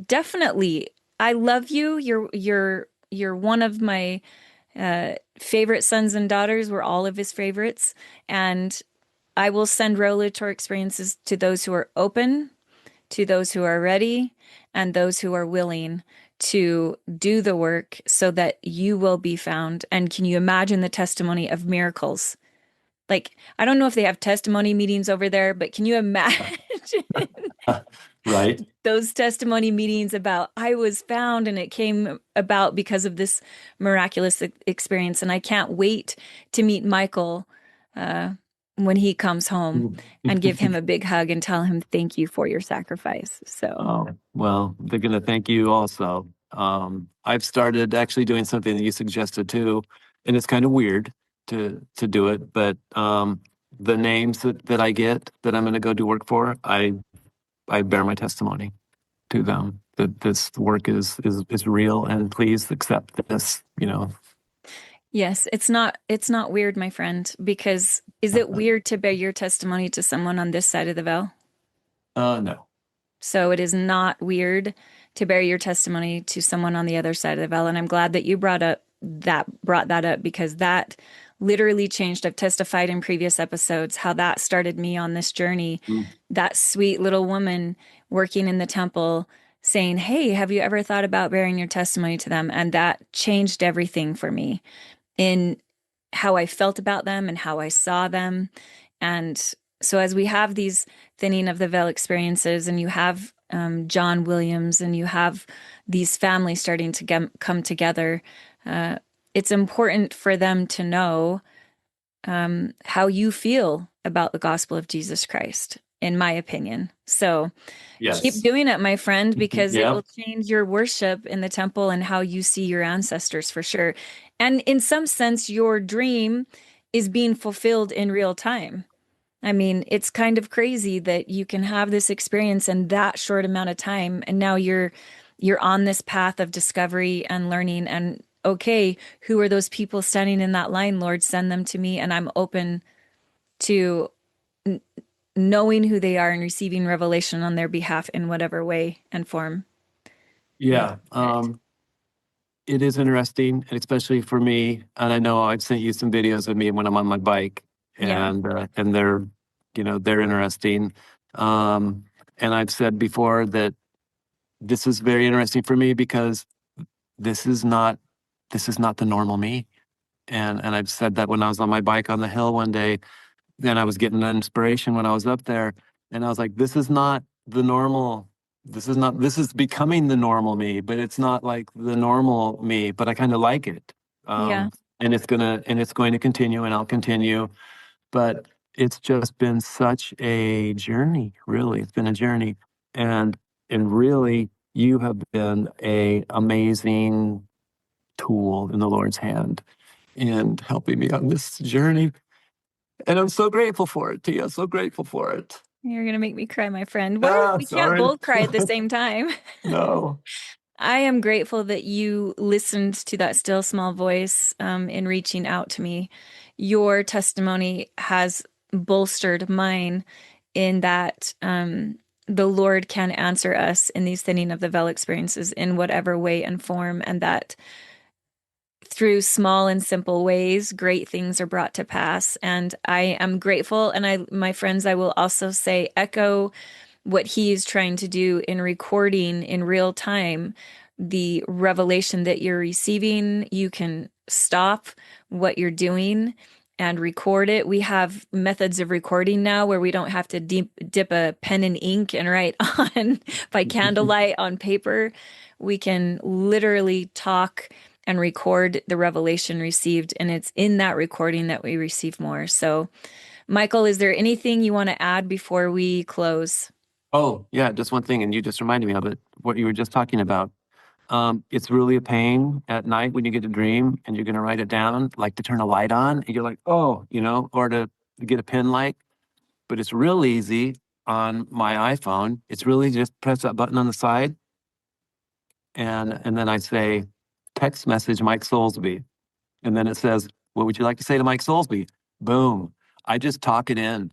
definitely, I love you. You're one of my favorite sons and daughters. We're all of his favorites, and I will send revelatory experiences to those who are open, to those who are ready, and those who are willing to do the work so that you will be found." And can you imagine the testimony of miracles? Like, I don't know if they have testimony meetings over there, but can you imagine Right. those testimony meetings about I was found and it came about because of this miraculous experience? And I can't wait to meet Michael uh, when he comes home and give him a big hug and tell him thank you for your sacrifice. So, Oh, well, they're going to thank you also. I've started actually doing something that you suggested too, and it's kind of weird to do it, but the names that I get that I'm going to go do work for, I bear my testimony to them that this work is real, and please accept this. yes, it's not weird, my friend, because is it weird to bear your testimony to someone on this side of the veil? No. So it is not weird to bear your testimony to someone on the other side of the veil. And I'm glad that you brought that up because that literally changed. I've testified in previous episodes how that started me on this journey. Mm. That sweet little woman working in the temple saying, "Hey, have you ever thought about bearing your testimony to them?" And that changed everything for me in how I felt about them and how I saw them. And so, as we have these thinning of the veil experiences, and you have John Williams, and you have these families starting to come together, uh, it's important for them to know how you feel about the gospel of Jesus Christ, in my opinion. So, keep Yes. doing it, my friend, because it Yeah. will change your worship in the temple and how you see your ancestors for sure. And in some sense, your dream is being fulfilled in real time. I mean, it's kind of crazy that you can have this experience in that short amount of time, and now you're on this path of discovery and learning. And okay, who are those people standing in that line? Lord, send them to me, and I'm open to n knowing who they are and receiving revelation on their behalf in whatever way and form they Yeah. see fit. It is interesting, and especially for me. And I know I've sent you some videos of me when I'm on my bike, Yeah, and they're, they're interesting. Um, and I've said before that this is very interesting for me because this is not this is not the normal me. And I've said that when I was on my bike on the hill one day, then I was getting an inspiration when I was up there, and I was like, this is not the normal. This is becoming the normal me, but it's not like the normal me, but I kind of like it. yeah, And it's going to continue, and I'll continue. But it's just been such a journey, really. It's been a journey. And really you have been a amazing tool in the Lord's hand in helping me on this journey. And I'm so grateful for it, Tia. So grateful for it. you're gonna make me cry, my friend. Ah, We can't sorry. both cry at the same time. No. I am grateful that you listened to that still small voice in reaching out to me. Your testimony has bolstered mine in that the Lord can answer us in these thinning of the veil experiences in whatever way and form, and that through small and simple ways, great things are brought to pass. And I am grateful. And my friends, I will also say, echo what he is trying to do in recording in real time the revelation that you're receiving. You can stop what you're doing and record it. We have methods of recording now where we don't have to dip a pen in ink and write on by candlelight on paper. We can literally talk and record the revelation received, and it's in that recording that we receive more. So, Michael, is there anything you want to add before we close? Oh, yeah, just one thing, and you just reminded me of it, what you were just talking about. It's really a pain at night when you get a dream and you're going to write it down, like to turn a light on, and you're like, oh, or to get a pen light. But it's real easy on my iPhone. It's really just press that button on the side, and then I say, text message Mike Solesbee. And then it says, what would you like to say to Mike Solesbee? Boom. I just talk it in,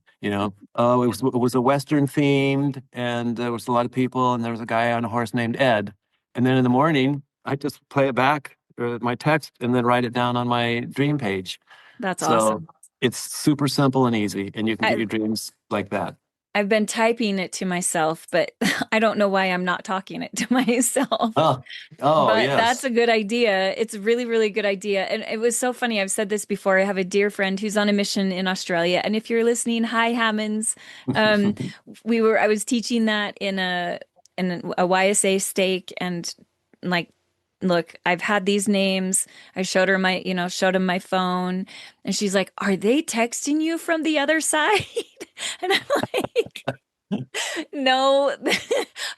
Oh, it was a Western themed, and there was a lot of people, and there was a guy on a horse named Ed. And then in the morning, I just play it back, or my text, and then write it down on my dream page. That's So awesome. it's super simple and easy, and you can get I, your dreams like that. I've been typing it to myself, but I don't know why I'm not talking it to myself. Oh, oh, But that's yes. a good idea. It's a really, really good idea. And it was so funny. I've said this before. I have a dear friend who's on a mission in Australia. And if you're listening, hi Hammonds. Um, I was teaching that in a YSA stake, and like, look, I've had these names. I showed her showed him my phone, and she's like, "Are they texting you from the other side?" And I'm like, no,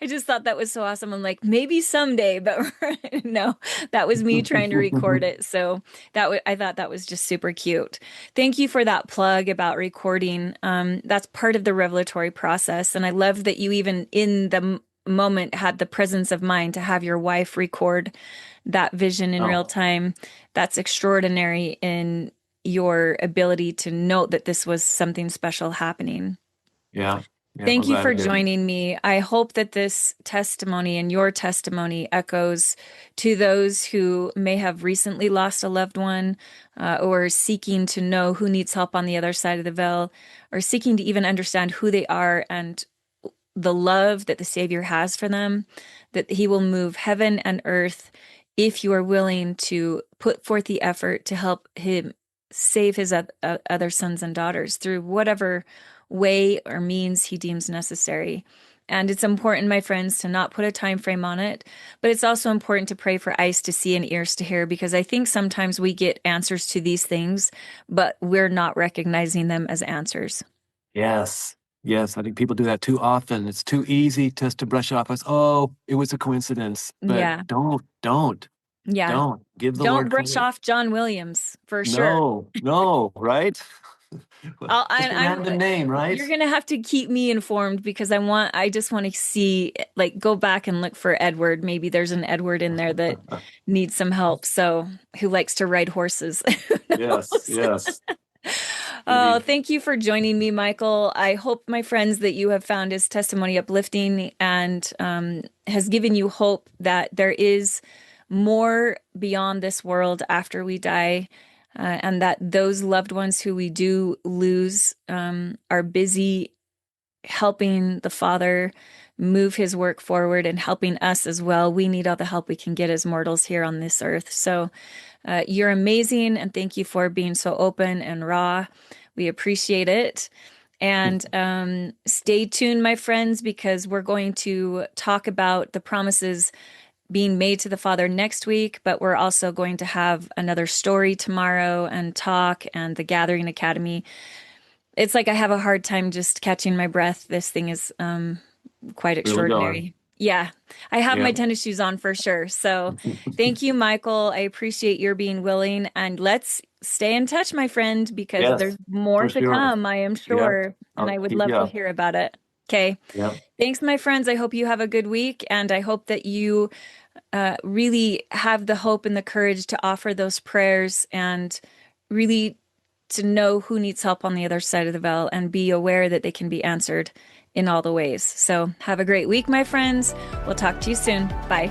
I just thought that was so awesome. I'm like, maybe someday, but no, that was me trying to record it. So I thought that was just super cute. Thank you for that plug about recording. That's part of the revelatory process, and I love that you even in the moment had the presence of mind to have your wife record that vision in real Oh, time. That's extraordinary in your ability to note that this was something special happening. yeah. Yeah, we're Thank you glad for I did. joining me. I hope that this testimony and your testimony echoes to those who may have recently lost a loved one, or seeking to know who needs help on the other side of the veil, or seeking to even understand who they are and the love that the Savior has for them, that He will move heaven and earth if you are willing to put forth the effort to help Him save His other sons and daughters through whatever way or means He deems necessary. And it's important, my friends, to not put a time frame on it, but it's also important to pray for eyes to see and ears to hear, because I think sometimes we get answers to these things, but we're not recognizing them as answers. Yes. Yes. I think people do that too often. It's too easy just to brush off as, oh, it was a coincidence. But Yeah. Yeah. don't give the Don't Lord brush credit. off John Williams for sure. No, no, right? Just a random name, You're right? gonna have to keep me informed because I just want to see, like, go back and look for Edward. Maybe there's an Edward in there that needs some help. So, who likes to ride horses? Who Yes, knows? yes. Oh, Maybe thank you for joining me, Michael. I hope, my friends, that you have found his testimony uplifting and has given you hope that there is more beyond this world after we die, and that those loved ones who we do lose are busy helping the Father move his work forward and helping us as well. We need all the help we can get as mortals here on this earth. So, you're amazing, and thank you for being so open and raw. We appreciate it. And stay tuned, my friends, because we're going to talk about the promises being made to the Father next week, but we're also going to have another story tomorrow and talk and the Gathering Academy. It's like I have a hard time just catching my breath. This thing is quite really going. extraordinary. Yeah, I have my Yeah. tennis shoes on for sure. So thank you, Michael. I appreciate your being willing. And let's stay in touch, my friend, because there's Yes, more for to sure. come, I am Yep. sure. And I'll I would keep love you to up. hear about it. Okay. Yep. Thanks, my friends. I hope you have a good week. And I hope that you really have the hope and the courage to offer those prayers and really to know who needs help on the other side of the veil and be aware that they can be answered in all the ways. So have a great week, my friends. We'll talk to you soon. Bye.